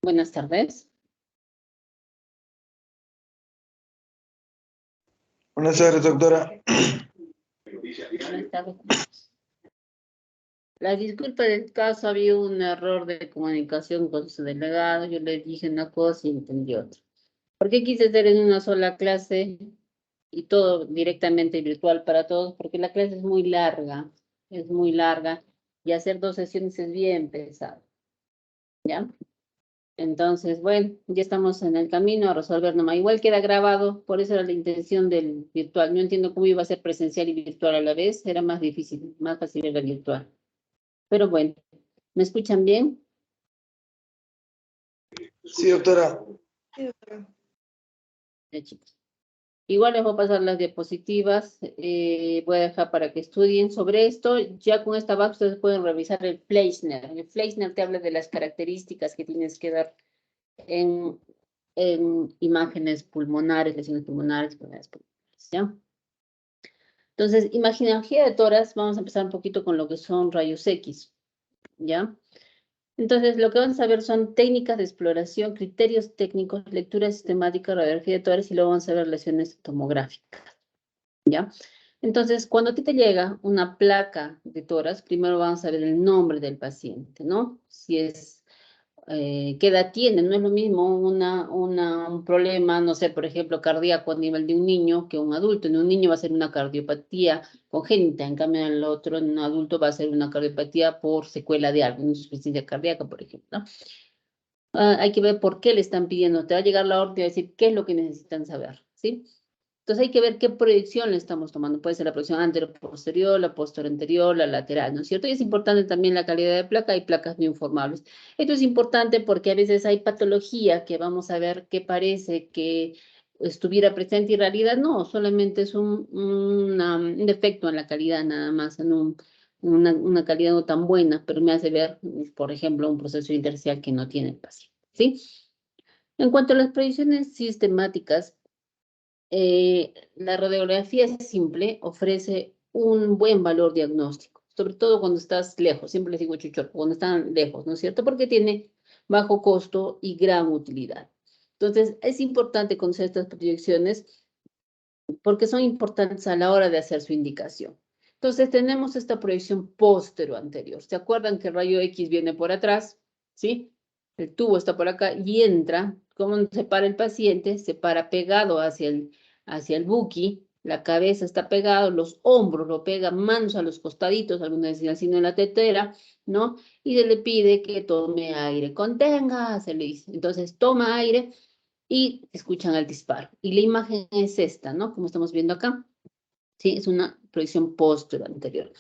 Buenas tardes. Buenas tardes, doctora. Buenas tardes. La disculpa del caso, había un error de comunicación con su delegado. Yo le dije una cosa y entendió otra. ¿Por qué quise hacer en una sola clase y todo directamente virtual para todos? Porque la clase es muy larga y hacer 2 sesiones es bien pesado. ¿Ya? Entonces, bueno, ya estamos en el camino a resolver nomás. Igual queda grabado, por eso era la intención del virtual. No entiendo cómo iba a ser presencial y virtual a la vez. Era más difícil, más fácil era virtual. Pero bueno, ¿me escuchan bien? Sí, doctora. Ya, chicos. Igual les voy a pasar las diapositivas. Voy a dejar para que estudien sobre esto. Ya con esta base ustedes pueden revisar el Fleischner. El Fleischner te habla de las características que tienes que dar en, en imágenes pulmonares, lesiones pulmonares, ¿ya? Entonces, imaginología de tórax, vamos a empezar un poquito con lo que son rayos X, ¿ya? Entonces, lo que vamos a ver son técnicas de exploración, criterios técnicos, lectura sistemática, radiografía de tórax y luego vamos a ver lesiones tomográficas, ¿ya? Entonces, cuando a ti te llega una placa de tórax, primero vamos a ver el nombre del paciente, ¿no? Si es qué edad tiene, no es lo mismo un problema, no sé, por ejemplo, cardíaco a nivel de un niño que un adulto. En un niño va a ser una cardiopatía congénita, en cambio en el otro, en un adulto va a ser una cardiopatía por secuela de algo, una insuficiencia cardíaca, por ejemplo, ¿no? Hay que ver por qué le están pidiendo, te va a llegar la orden y va a decir qué es lo que necesitan saber, ¿sí? Entonces hay que ver qué proyección le estamos tomando. Puede ser la proyección anterior-posterior, la posterior-anterior, la lateral, ¿no es cierto? Y es importante también la calidad de placa. Hay placas no informables. Esto es importante porque a veces hay patología que vamos a ver que parece que estuviera presente y en realidad no, solamente es un defecto en la calidad nada más, en una calidad no tan buena, pero me hace ver, por ejemplo, un proceso intersticial que no tiene el paciente, ¿sí? En cuanto a las proyecciones sistemáticas, la radiografía simple ofrece un buen valor diagnóstico, sobre todo cuando estás lejos, siempre les digo chucho, cuando están lejos, ¿no es cierto? Porque tiene bajo costo y gran utilidad. Entonces, es importante conocer estas proyecciones porque son importantes a la hora de hacer su indicación. Entonces, tenemos esta proyección póstero-anterior. ¿Se acuerdan que el rayo X viene por atrás? ¿Sí? El tubo está por acá y entra. ¿Cómo se para el paciente? Se para pegado hacia el buqui, la cabeza está pegada, los hombros lo pegan, manos a los costaditos, algunos decían así en la tetera, ¿no? Y se le pide que tome aire. Contenga, se le dice. Entonces, toma aire y escuchan el disparo. Y la imagen es esta, ¿no? Como estamos viendo acá. Sí, es una proyección posterior anterior.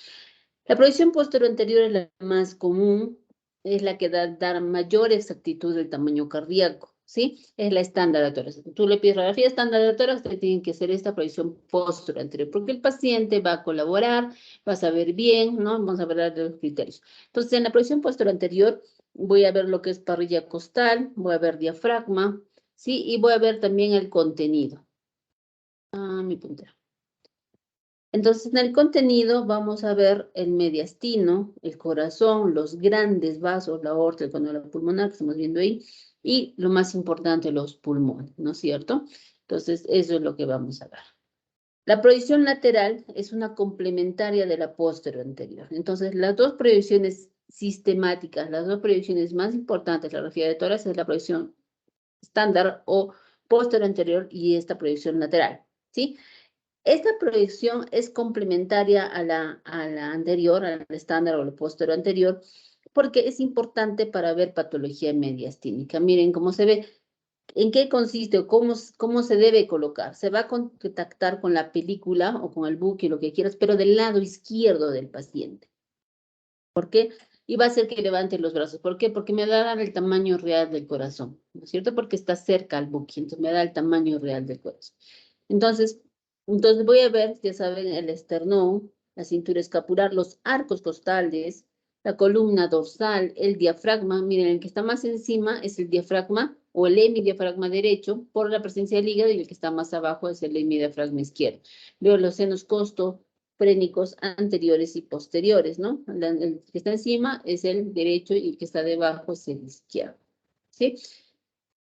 La proyección posterior anterior es la más común, es la que da mayor exactitud del tamaño cardíaco, ¿sí? Es la estándar de tórax. Tú le pides radiografía estándar de tórax, te tienen que hacer esta proyección posterior anterior, porque el paciente va a colaborar, va a saber bien, ¿no? Vamos a ver los criterios. Entonces, en la proyección posterior anterior, voy a ver lo que es parrilla costal, voy a ver diafragma, ¿sí? Y voy a ver también el contenido. Mi puntero. Entonces, en el contenido vamos a ver el mediastino, el corazón, los grandes vasos, la aorta, el conducto pulmonar que estamos viendo ahí, y lo más importante, los pulmones, ¿no es cierto? Entonces, eso es lo que vamos a ver. La proyección lateral es una complementaria de la posterior anterior. Entonces, las dos proyecciones sistemáticas, las dos proyecciones más importantes de la radiografía de tórax es la proyección estándar o posterior anterior y esta proyección lateral, ¿sí? Esta proyección es complementaria a la anterior, al estándar o al posterior anterior, porque es importante para ver patología mediastínica. Miren cómo se ve, en qué consiste o cómo se debe colocar. Se va a contactar con la película o con el buque, lo que quieras, pero del lado izquierdo del paciente. ¿Por qué? Y va a hacer que levante los brazos. ¿Por qué? Porque me da el tamaño real del corazón, ¿no es cierto? Porque está cerca al buque, entonces me da el tamaño real del corazón. Entonces voy a ver, ya saben, el esternón, la cintura escapular, los arcos costales, la columna dorsal, el diafragma. Miren, el que está más encima es el diafragma o el hemidiafragma derecho por la presencia del hígado y el que está más abajo es el hemidiafragma izquierdo. Luego los senos costofrénicos anteriores y posteriores, ¿no? El que está encima es el derecho y el que está debajo es el izquierdo. ¿sí?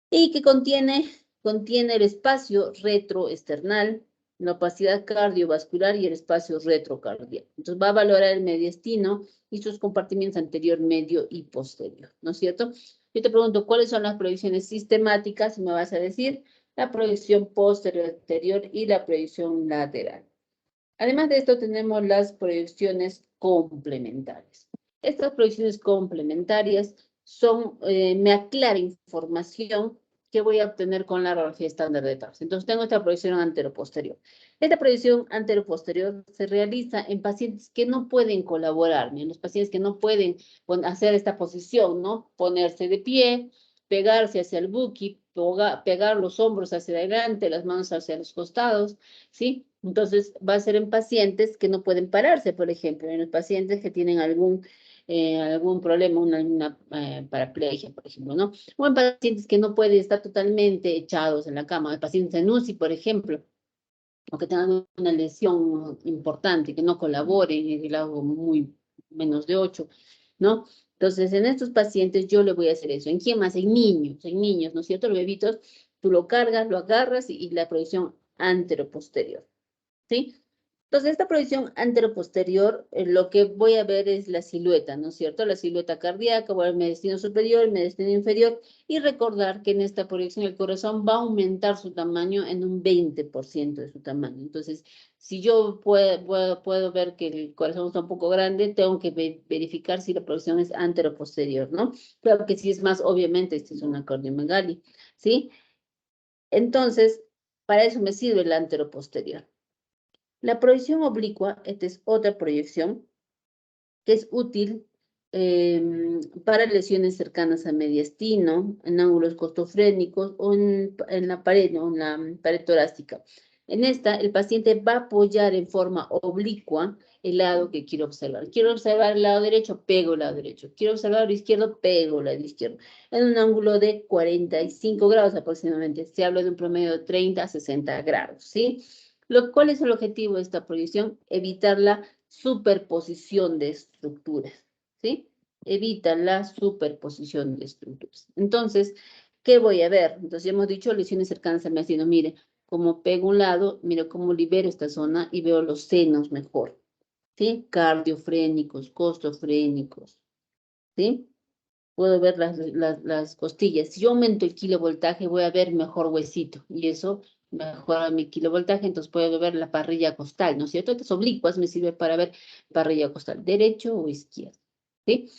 Y que contiene el espacio retroesternal, la opacidad cardiovascular y el espacio retrocardíaco. Entonces va a valorar el mediastino y sus compartimientos anterior, medio y posterior, ¿no es cierto? Yo te pregunto, ¿cuáles son las proyecciones sistemáticas? Y me vas a decir la proyección posterior anterior y la proyección lateral. Además de esto, tenemos las proyecciones complementarias. Estas proyecciones complementarias son, me aclara información que voy a obtener con la radiografía estándar de TARS. Entonces, tengo esta proyección anteroposterior. Esta proyección anteroposterior se realiza en pacientes que no pueden colaborar, en los pacientes que no pueden hacer esta posición, ¿no? Ponerse de pie, pegarse hacia el buki, pegar los hombros hacia adelante, las manos hacia los costados, ¿sí? Entonces, va a ser en pacientes que no pueden pararse, por ejemplo, en los pacientes que tienen algún problema, una paraplegia, por ejemplo, ¿no? O en pacientes que no pueden estar totalmente echados en la cama, pacientes en UCI, por ejemplo, o que tengan una lesión importante, que no colaboren en el grado muy menos de 8, ¿no? Entonces, en estos pacientes yo le voy a hacer eso. ¿En quién más? En niños, ¿no es cierto? Los bebitos, tú lo cargas, lo agarras y la proyección anteroposterior, ¿sí? Entonces, esta proyección anteroposterior, lo que voy a ver es la silueta, ¿no es cierto? La silueta cardíaca, voy a ver el mediastino superior, el mediastino inferior, y recordar que en esta proyección el corazón va a aumentar su tamaño en un 20% de su tamaño. Entonces, si yo puedo ver que el corazón está un poco grande, tengo que verificar si la proyección es anteroposterior, ¿no? Claro que si es más, obviamente, esta es una cardiomegalia, ¿sí? Entonces, para eso me sirve el anteroposterior. La proyección oblicua, esta es otra proyección que es útil para lesiones cercanas a mediastino, en ángulos costofrénicos o en la pared, ¿no? En la pared torácica. En esta, el paciente va a apoyar en forma oblicua el lado que quiero observar. Quiero observar el lado derecho, pego el lado derecho. Quiero observar el lado izquierdo, pego el lado izquierdo. En un ángulo de 45 grados aproximadamente. Se habla de un promedio de 30 a 60 grados, ¿sí? ¿Cuál es el objetivo de esta proyección? Evitar la superposición de estructuras, ¿sí? Evita la superposición de estructuras. Entonces, ¿qué voy a ver? Entonces, ya hemos dicho lesiones cercanas al mediastino. Mire, como pego un lado, mire cómo libero esta zona y veo los senos mejor, ¿sí? Cardiofrénicos, costofrénicos, ¿sí? Puedo ver las costillas. Si yo aumento el kilovoltaje, voy a ver mejor huesito. Y eso mejora mi kilovoltaje, entonces puedo ver la parrilla costal, ¿no es cierto? Estas oblicuas me sirve para ver parrilla costal, derecho o izquierdo, ¿sí?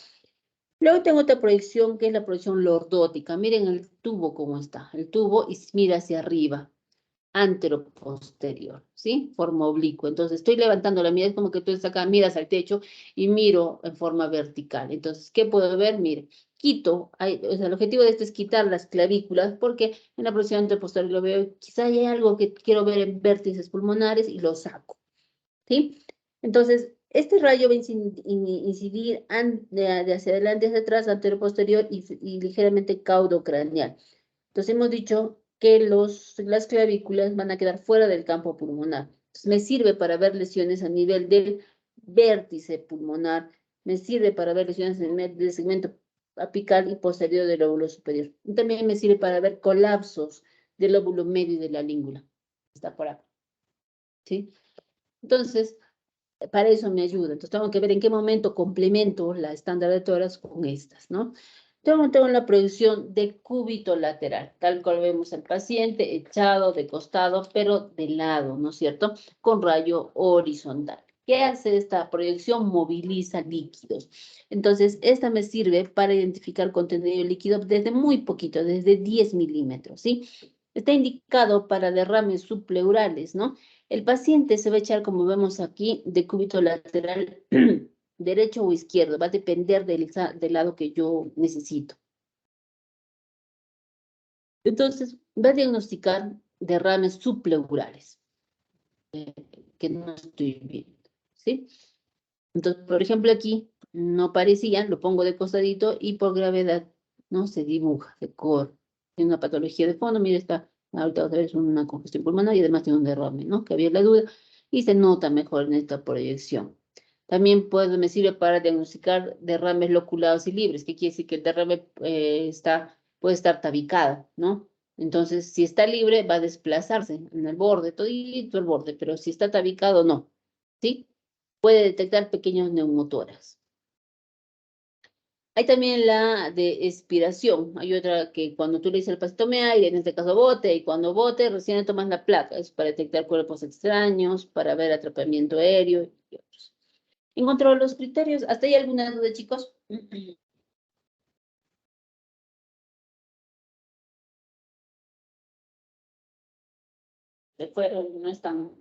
Luego tengo otra proyección que es la proyección lordótica. Miren el tubo cómo está. El tubo y mira hacia arriba, anteroposterior, ¿sí? Forma oblicua. Entonces, estoy levantando la mirada, es como que tú estás acá, miras al techo y miro en forma vertical. Entonces, ¿qué puedo ver? Mire, quito, o sea, el objetivo de esto es quitar las clavículas, porque en la proyección anteroposterior lo veo, quizá hay algo que quiero ver en vértices pulmonares y lo saco, ¿sí? Entonces, este rayo va a incidir de hacia adelante, hacia atrás, anteroposterior y ligeramente caudocraneal. Entonces hemos dicho que las clavículas van a quedar fuera del campo pulmonar. Entonces, me sirve para ver lesiones a nivel del vértice pulmonar, me sirve para ver lesiones en el del segmento apical y posterior del lóbulo superior. Y también me sirve para ver colapsos del lóbulo medio y de la língula. Está por acá, ¿sí? Entonces, para eso me ayuda. Entonces, tengo que ver en qué momento complemento la estándar de tórax con estas, ¿no? Tengo la proyección de cúbito lateral, tal cual vemos al paciente echado de costado, pero de lado, ¿no es cierto? Con rayo horizontal. ¿Qué hace esta proyección? Moviliza líquidos. Entonces, esta me sirve para identificar contenido líquido desde muy poquito, desde 10 milímetros, ¿sí? Está indicado para derrames subpleurales, ¿no? El paciente se va a echar, como vemos aquí, de cúbito lateral derecho o izquierdo, va a depender del lado que yo necesito. Entonces, va a diagnosticar derrames subpleurales, que no estoy viendo, ¿sí? Entonces, por ejemplo, aquí no parecía, lo pongo de costadito y por gravedad no se dibuja, se corre. Tiene una patología de fondo, mira, ahorita otra vez una congestión pulmonar y además tiene un derrame, ¿no? Que había la duda y se nota mejor en esta proyección. También me sirve para diagnosticar derrames loculados y libres, que quiere decir que el derrame está puede estar tabicada, ¿no? Entonces, si está libre, va a desplazarse en el borde, todito el borde, pero si está tabicado, no, ¿sí? Puede detectar pequeños neumotórax. Hay también la de expiración. Hay otra que cuando tú le dices al paciente tome aire, en este caso bote, y cuando bote recién le tomas la placa. Es para detectar cuerpos extraños, para ver atrapamiento aéreo y otros. ¿Encontró los criterios? ¿Hasta ahí alguna duda, chicos? Recuerdo, no están.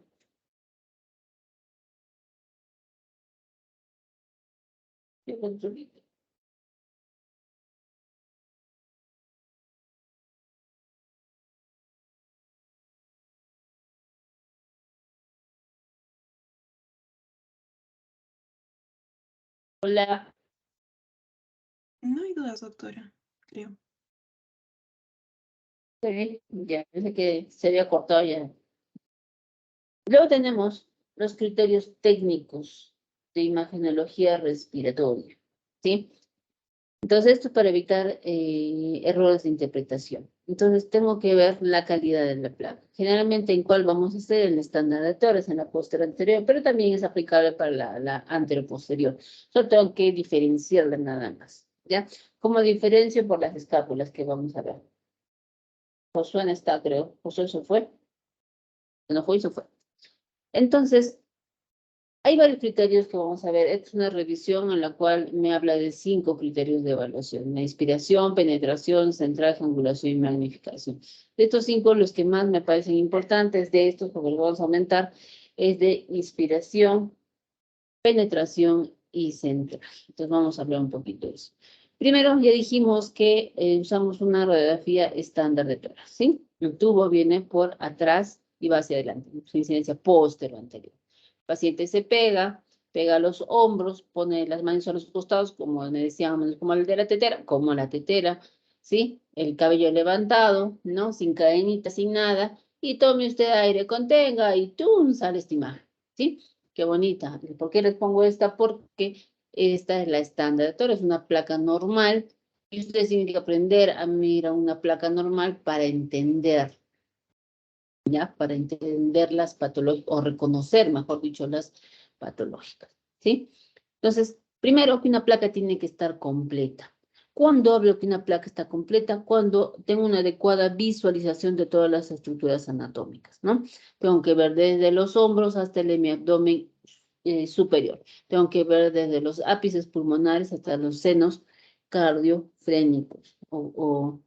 Hola. No hay dudas, doctora, creo. Sí, ya, pensé que se había cortado ya. Luego tenemos los criterios técnicos de imagenología respiratoria, ¿sí? Entonces, esto es para evitar errores de interpretación. Entonces, tengo que ver la calidad de la placa. Generalmente, ¿en cuál vamos a hacer? En el estándar de Torres, en la posterior anterior, pero también es aplicable para la anteroposterior. Solo tengo que diferenciarla nada más, ¿ya? Como diferencio por las escápulas que vamos a ver. Josué no está, creo. Josué se fue. No fue y se fue. Entonces, hay varios criterios que vamos a ver. Esta es una revisión en la cual me habla de 5 criterios de evaluación. La inspiración, penetración, centraje, angulación y magnificación. De estos 5, los que más me parecen importantes, de estos, porque los vamos a aumentar, es de inspiración, penetración y centraje. Entonces vamos a hablar un poquito de eso. Primero, ya dijimos que usamos una radiografía estándar de tórax, ¿sí? El tubo viene por atrás y va hacia adelante, su incidencia posterior anterior. El paciente se pega los hombros, pone las manos a los costados, como me decíamos, como el de la tetera, como la tetera, ¿sí? El cabello levantado, ¿no? Sin cadenita, sin nada, y tome usted aire, contenga, y ¡tum! Sale esta imagen, ¿sí? Qué bonita. ¿Por qué les pongo esta? Porque esta es la estándar de Torres, es una placa normal, y ustedes tienen que aprender a mirar una placa normal para entender, ¿ya? Para entender las patologías, o reconocer, mejor dicho, las patológicas, ¿sí? Entonces, primero que una placa tiene que estar completa. ¿Cuándo hablo que una placa está completa? Cuando tengo una adecuada visualización de todas las estructuras anatómicas, ¿no? Tengo que ver desde los hombros hasta el hemiabdomen superior. Tengo que ver desde los ápices pulmonares hasta los senos cardiofrénicos o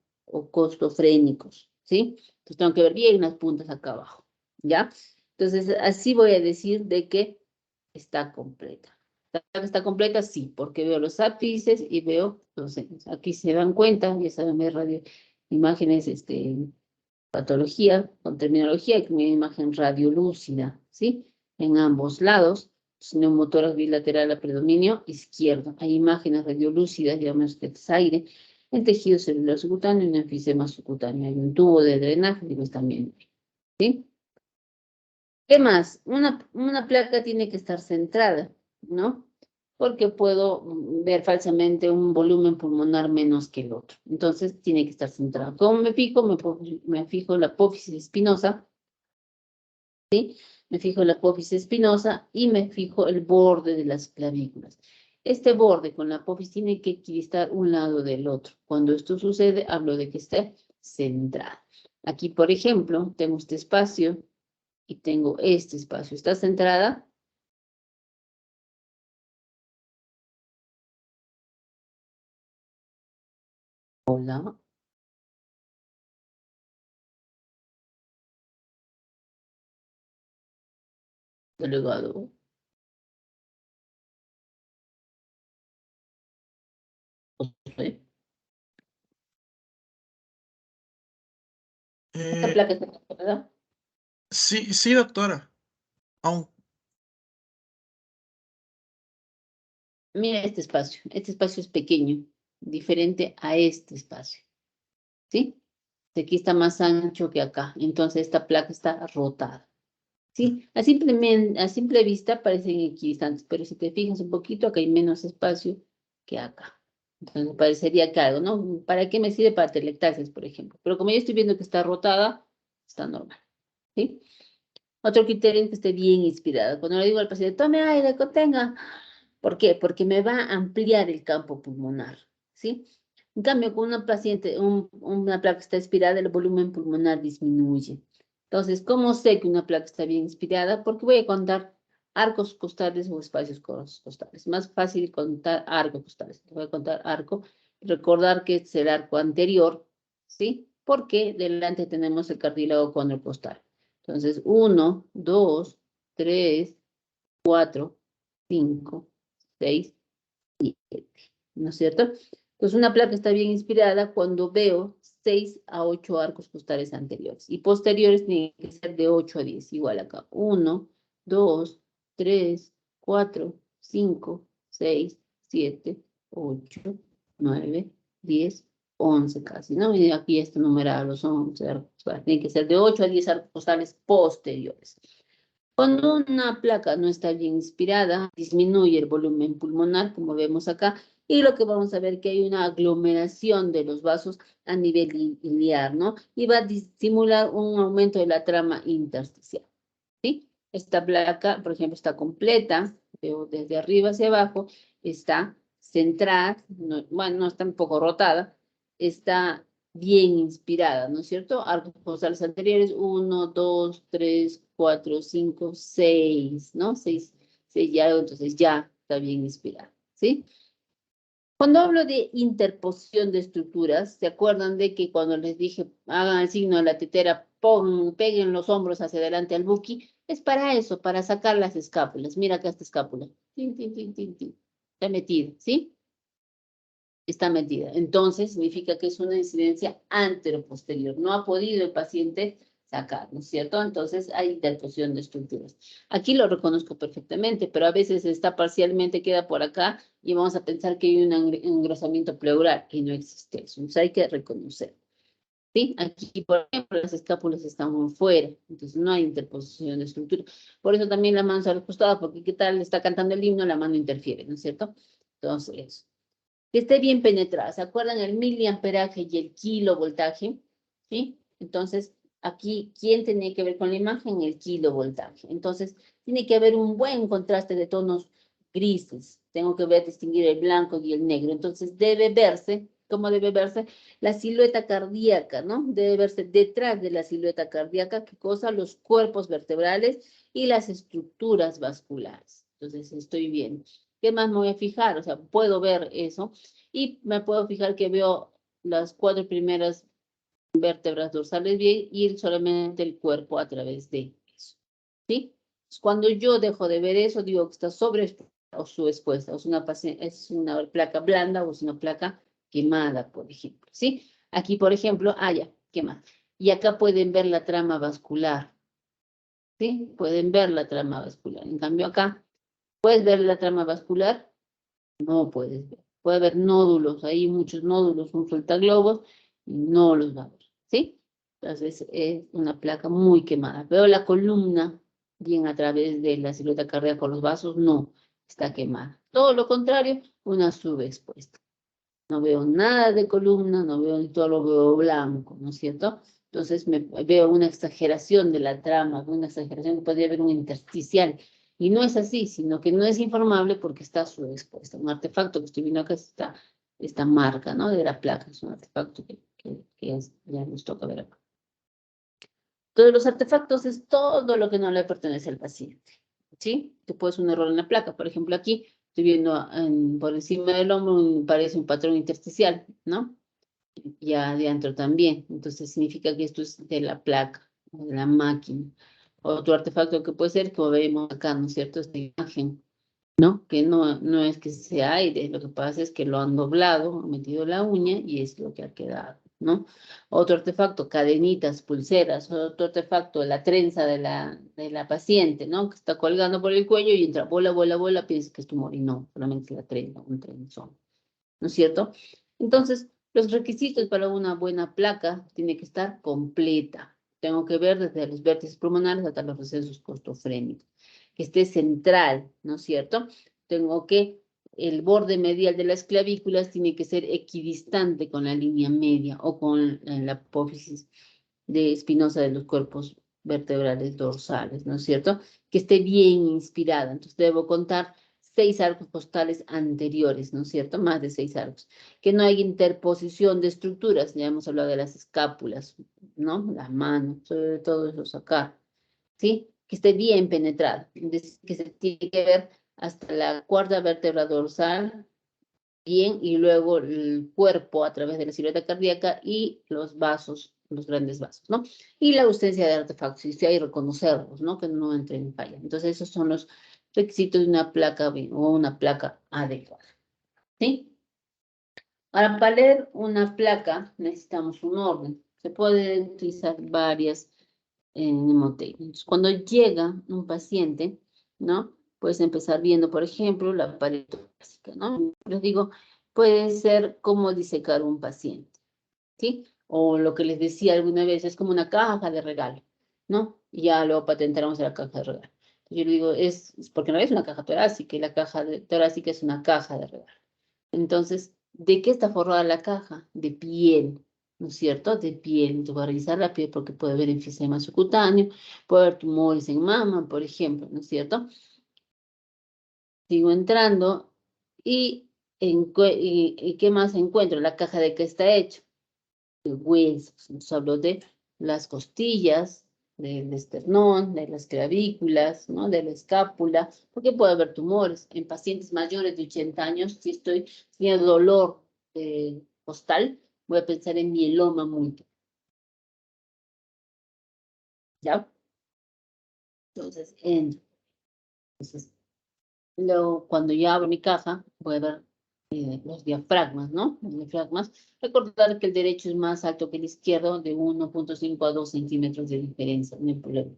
costofrénicos, ¿sí? Entonces tengo que ver bien las puntas acá abajo, ¿ya? Entonces, así voy a decir de que está completa. ¿Está completa? Sí, porque veo los ápices y veo los senos. Aquí se dan cuenta, ya saben ver imágenes, patología, con terminología, y una imagen radiolúcida, ¿sí? En ambos lados, neumotórax bilateral a predominio izquierdo. Hay imágenes radiolúcidas, digamos que es aire, el tejido celular subcutáneo y un enfisema subcutáneo. Hay un tubo de drenaje, digo, también, ¿sí? ¿Qué más? Una placa tiene que estar centrada, ¿no? Porque puedo ver falsamente un volumen pulmonar menos que el otro. Entonces, tiene que estar centrado. ¿Cómo me fijo? Me fijo en la apófisis espinosa, ¿sí? Me fijo en la apófisis espinosa y me fijo el borde de las clavículas. Este borde con la apófisis tiene que equidistar un lado del otro. Cuando esto sucede, hablo de que esté centrada. Aquí, por ejemplo, tengo este espacio y tengo este espacio. ¿Está centrada? Hola. Delegado. Josué. Esta placa está centrada. Sí, sí, doctora. Aún, Mira este espacio. Este espacio es pequeño, diferente a este espacio. ¿Sí? Aquí está más ancho que acá. Entonces esta placa está rotada. ¿Sí? A simple vista parecen equidistantes, pero si te fijas un poquito, acá hay menos espacio que acá. Entonces parecería que algo, ¿no? ¿Para qué me sirve? Para telectasis, por ejemplo. Pero como yo estoy viendo que está rotada, está normal, ¿sí? Otro criterio es que esté bien inspirada. Cuando le digo al paciente, tome aire, contenga. ¿Por qué? Porque me va a ampliar el campo pulmonar, ¿sí? En cambio, con una paciente, una placa está inspirada, el volumen pulmonar disminuye. Entonces, ¿cómo sé que una placa está bien inspirada? Porque voy a contar arcos costales o espacios costales. Más fácil contar arcos costales. Voy a contar arco. Recordar que es el arco anterior, ¿sí? Porque delante tenemos el cartílago condrocostal. Entonces, 1, 2, 3, 4, 5, 6, 7. ¿No es cierto? Entonces, una placa está bien inspirada cuando veo 6 a 8 arcos costales anteriores. Y posteriores tienen que ser de 8 a 10. Igual acá. 1, 2, 3, 4, 5, 6, 7, 8, 9, 10, 11 casi, ¿no? Y aquí está numerado los 11 arcos costales. Tienen que ser de 8 a 10 arcos costales posteriores. Cuando una placa no está bien inspirada, disminuye el volumen pulmonar, como vemos acá, y lo que vamos a ver que hay una aglomeración de los vasos a nivel iliar, ¿no? Y va a simular un aumento de la trama intersticial, ¿sí? Esta placa, por ejemplo, está completa, veo desde arriba hacia abajo, está centrada, bueno, no está un poco rotada, está bien inspirada, ¿no es cierto? Arcos costales anteriores, 1, 2, 3, 4, 5, 6, ¿no? 6 ya, entonces ya está bien inspirada, ¿sí? Cuando hablo de interposición de estructuras, ¿se acuerdan de que cuando les dije hagan el signo de la tetera, peguen los hombros hacia adelante al buki? Es para eso, para sacar las escápulas. Mira acá esta escápula. Tin, tin, tin, tin, tin. Está metida, ¿sí? Está metida. Entonces, significa que es una incidencia anteroposterior. No ha podido el paciente sacar, ¿no es cierto? Entonces, hay interposición de estructuras. Aquí lo reconozco perfectamente, pero a veces está parcialmente, queda por acá, y vamos a pensar que hay un engrosamiento pleural, que no existe eso. Entonces, hay que reconocer. ¿Sí? Aquí, por ejemplo, las escápulas están fuera, entonces no hay interposición de estructura. Por eso también la mano se ha costado, porque qué tal está cantando el himno, la mano interfiere, ¿no es cierto? Entonces, que esté bien penetrada. ¿Se acuerdan el miliamperaje y el kilovoltaje? ¿Sí? Entonces, aquí, ¿quién tiene que ver con la imagen? El kilovoltaje. Entonces, tiene que haber un buen contraste de tonos grises. Tengo que ver, distinguir el blanco y el negro. Entonces, debe verse, ¿cómo debe verse? La silueta cardíaca, ¿no? Debe verse detrás de la silueta cardíaca, ¿qué cosa? Los cuerpos vertebrales y las estructuras vasculares. Entonces, estoy viendo. ¿Qué más me voy a fijar? O sea, puedo ver eso y me puedo fijar que veo las 4 primeras vértebras dorsales bien y solamente el cuerpo a través de eso, ¿sí? Cuando yo dejo de ver eso, digo que está sobreexpuesta o subexpuesta, o es una placa blanda o es una placa quemada, por ejemplo, ¿sí? Aquí, por ejemplo, ya, quemada. Y acá pueden ver la trama vascular, ¿sí? Pueden ver la trama vascular. En cambio acá, ¿puedes ver la trama vascular? No puedes ver. Puede haber nódulos, hay muchos nódulos, un sueltaglobos, y no los va a ver, ¿sí? Entonces es una placa muy quemada. Veo la columna bien a través de la silueta cardíaca con los vasos, no, está quemada. Todo lo contrario, una subexpuesta. No veo nada de columna, no veo, todo lo veo blanco, ¿no es cierto? Entonces veo una exageración de la trama, una exageración, podría haber un intersticial. Y no es así, sino que no es informable porque está subexpuesta. Un artefacto que estoy viendo acá es esta marca, ¿no? De la placa, es un artefacto que ya nos toca ver acá. Todos los artefactos es todo lo que no le pertenece al paciente, ¿sí? Que puede ser un error en la placa. Por ejemplo, aquí estoy viendo por encima del hombro, parece un patrón intersticial, ¿no? Y adentro también. Entonces significa que esto es de la placa, de la máquina. Otro artefacto que puede ser, como vemos acá, ¿no es cierto? Esta imagen, ¿no? Que no es que sea aire, lo que pasa es que lo han doblado, han metido la uña y es lo que ha quedado, ¿no? Otro artefacto, cadenitas, pulseras. Otro artefacto, la trenza de la paciente, ¿no? Que está colgando por el cuello y entra, bola, bola, bola, piensa que es tumor y no, solamente la trenza, un trenzón, ¿no es cierto? Entonces, los requisitos para una buena placa tiene que estar completa. Tengo que ver desde los vértices pulmonares hasta los recesos costofrénicos. Que esté central, ¿no es cierto? Tengo que el borde medial de las clavículas tiene que ser equidistante con la línea media o con la apófisis de espinosa de los cuerpos vertebrales dorsales, ¿no es cierto? Que esté bien inspirada. Entonces debo contar 6 arcos costales anteriores, ¿no es cierto? Más de 6 arcos. Que no haya interposición de estructuras, ya hemos hablado de las escápulas, ¿no? Las manos, sobre todo eso sacar, ¿sí? Que esté bien penetrada, que se tiene que ver hasta la cuarta vértebra dorsal, bien, y luego el cuerpo a través de la silueta cardíaca y los vasos, los grandes vasos, ¿no? Y la ausencia de artefactos, y hay reconocerlos, ¿no? Que no entren en falla. Entonces, esos son los requisitos de una placa o una placa adecuada, ¿sí? Ahora, para leer una placa necesitamos un orden. Se pueden utilizar varias mnemotécnicas. Cuando llega un paciente, ¿no? Puedes empezar viendo, por ejemplo, la pared torácica, ¿no? Les digo, puede ser como disecar un paciente, ¿sí? O lo que les decía alguna vez, es como una caja de regalo, ¿no? Y ya luego patentaremos la caja de regalo. Yo le digo, es porque no es una caja torácica, y la caja torácica es una caja de regalo. Entonces, ¿de qué está forrada la caja? De piel, ¿no es cierto? De piel. Entonces voy a revisar la piel porque puede haber enfisema subcutáneo, puede haber tumores en mama, por ejemplo, ¿no es cierto? Sigo entrando y ¿qué más encuentro? La caja de qué está hecho. De huesos. Nos hablo de las costillas, del esternón, de las clavículas, ¿no? De la escápula, porque puede haber tumores. En pacientes mayores de 80 años, si estoy teniendo dolor costal, voy a pensar en mieloma múltiple. ¿Ya? Entonces, cuando ya abro mi caja, voy a ver los diafragmas, ¿no? Los diafragmas. Recordar que el derecho es más alto que el izquierdo, de 1.5 a 2 centímetros de diferencia, no hay problema.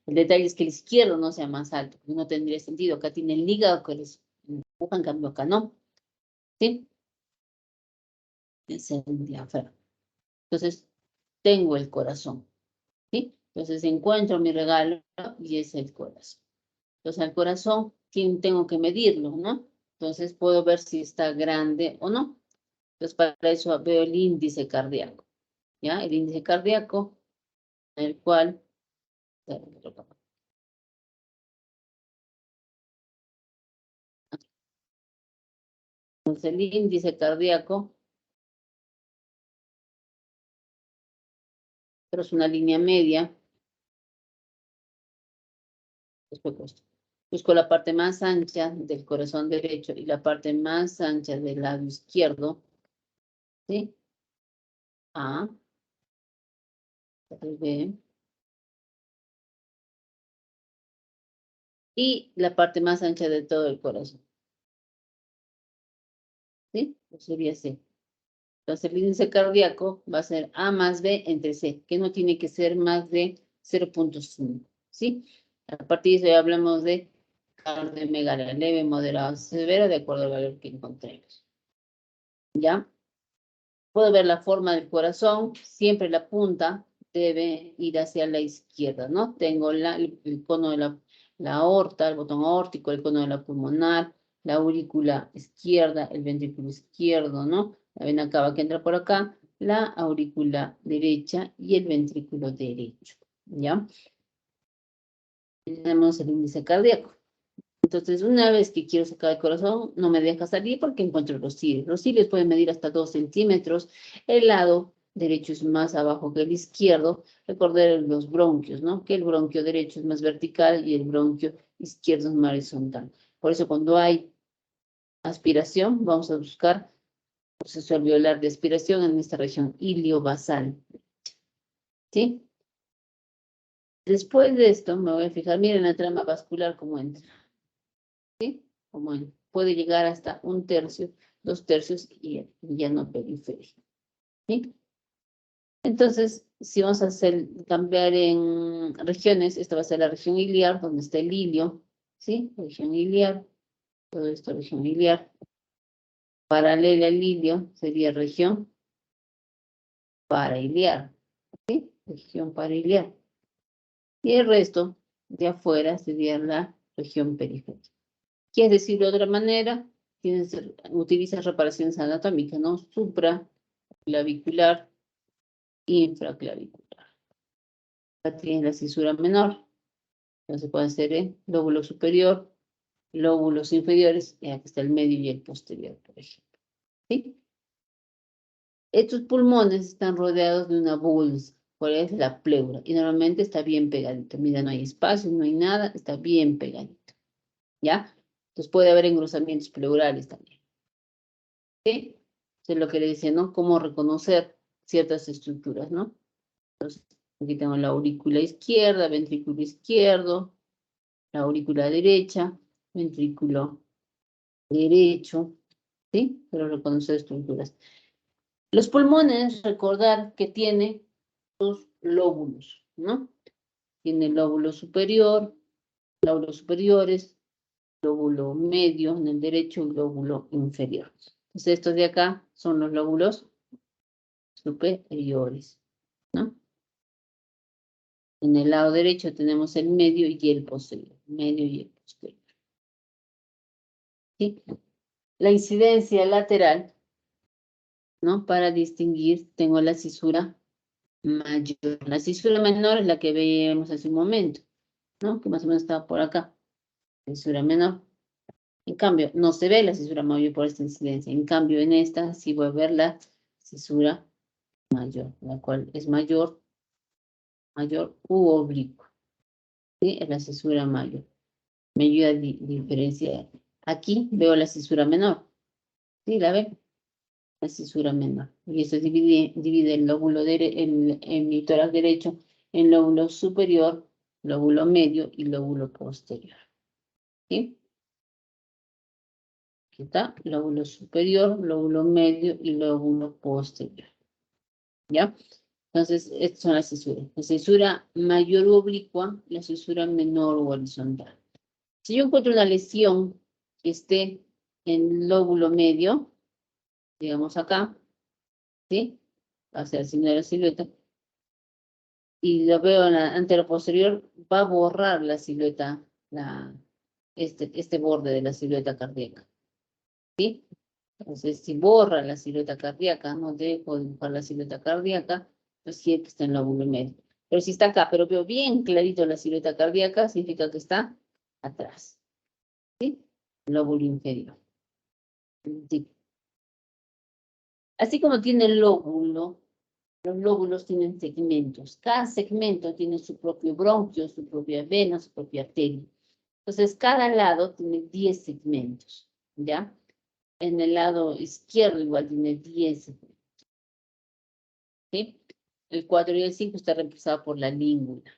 El detalle es que el izquierdo no sea más alto, porque no tendría sentido. Acá tiene el hígado que les empuja, en cambio acá no. ¿Sí? Es el diafragma. Entonces, tengo el corazón. ¿Sí? Entonces, encuentro mi regalo y es el corazón. Entonces, al corazón tengo que medirlo, ¿no? Entonces, puedo ver si está grande o no. Entonces, para eso veo el índice cardíaco. ¿Ya? El índice cardíaco, en el cual... Entonces, el índice cardíaco, pero es una línea media. Después busco la parte más ancha del corazón derecho y la parte más ancha del lado izquierdo. ¿Sí? A. B. Y la parte más ancha de todo el corazón. ¿Sí? Pues sería C. Entonces el índice cardíaco va a ser A más B entre C, que no tiene que ser más de 0.5. ¿Sí? A partir de eso ya hablamos de cardiomegalia leve, moderado, severo, de acuerdo al valor que encontremos. ¿Ya? Puedo ver la forma del corazón, siempre la punta debe ir hacia la izquierda, ¿no? Tengo el cono de la aorta, el botón aórtico, el cono de la pulmonar, la aurícula izquierda, el ventrículo izquierdo, ¿no? La vena cava que entra por acá, la aurícula derecha y el ventrículo derecho, ¿ya? Tenemos el índice cardíaco. Entonces, una vez que quiero sacar el corazón, no me deja salir porque encuentro los cilios. Los cilios pueden medir hasta 2 centímetros. El lado derecho es más abajo que el izquierdo. Recordar los bronquios, ¿no? Que el bronquio derecho es más vertical y el bronquio izquierdo es más horizontal. Por eso, cuando hay aspiración, vamos a buscar proceso alveolar de aspiración en esta región iliobasal. ¿Sí? Después de esto, me voy a fijar, miren la trama vascular cómo entra. ¿Sí? Como puede llegar hasta 1/3, 2/3 y ya no periférico. ¿Sí? Entonces, si vamos a cambiar en regiones, esta va a ser la región iliar, donde está el ilio, ¿sí? Región iliar, todo esto región iliar. Paralela al ilio sería región parailiar, ¿sí? Región parailiar. Y el resto de afuera sería la región periférica. ¿Quieres decirlo de otra manera? utiliza reparaciones anatómicas, ¿no? Supraclavicular, infraclavicular. Acá tiene la cisura menor. Entonces puede ser en lóbulo superior, lóbulos inferiores, y aquí está el medio y el posterior, por ejemplo. ¿Sí? Estos pulmones están rodeados de una bolsa, cuál es la pleura, y normalmente está bien pegadito. Mira, no hay espacio, no hay nada, está bien pegadito. ¿Ya? Entonces puede haber engrosamientos pleurales también. ¿Sí? Eso es lo que le decía, ¿no? Cómo reconocer ciertas estructuras, ¿no? Entonces, aquí tengo la aurícula izquierda, ventrículo izquierdo, la aurícula derecha, ventrículo derecho, ¿sí? Pero reconocer estructuras. Los pulmones, recordar que tiene dos lóbulos, ¿no? Tiene el lóbulo superior, lóbulos superiores, lóbulo medio en el derecho y lóbulo inferior. Entonces, estos de acá son los lóbulos superiores, ¿no? En el lado derecho tenemos el medio y el posterior, medio y el posterior. ¿Sí? La incidencia lateral, ¿no? Para distinguir, tengo la cisura mayor. La cisura menor es la que veíamos hace un momento, ¿no? Que más o menos estaba por acá. Cisura menor. En cambio, no se ve la cisura mayor por esta incidencia. En cambio, en esta sí voy a ver la cisura mayor, la cual es mayor u oblicua. ¿Sí? Es la cisura mayor. Me ayuda a diferenciar. Aquí veo la cisura menor. ¿Sí? ¿La ven? La cisura menor. Y eso divide el lóbulo en mi tórax derecho en lóbulo superior, lóbulo medio y lóbulo posterior. ¿Sí? Aquí está, lóbulo superior, lóbulo medio y lóbulo posterior. ¿Ya? Entonces, estas son las cisuras. La cisura mayor u oblicua, la cisura menor u horizontal. Si yo encuentro una lesión que esté en el lóbulo medio, digamos acá, ¿sí? Hacia el signo de la silueta, y lo veo en la anteroposterior, va a borrar la silueta, este borde de la silueta cardíaca. ¿Sí? Entonces, si borra la silueta cardíaca, no dejo de dibujar la silueta cardíaca, pues sí que está en el lóbulo medio. Pero si está acá, pero veo bien clarito la silueta cardíaca, significa que está atrás. ¿Sí? El lóbulo inferior. Sí. Así como tiene el lóbulo, los lóbulos tienen segmentos. Cada segmento tiene su propio bronquio, su propia vena, su propia arteria. Entonces, cada lado tiene 10 segmentos, ¿ya? En el lado izquierdo igual tiene 10 segmentos. ¿Sí? El 4 y el 5 está reemplazado por la língula.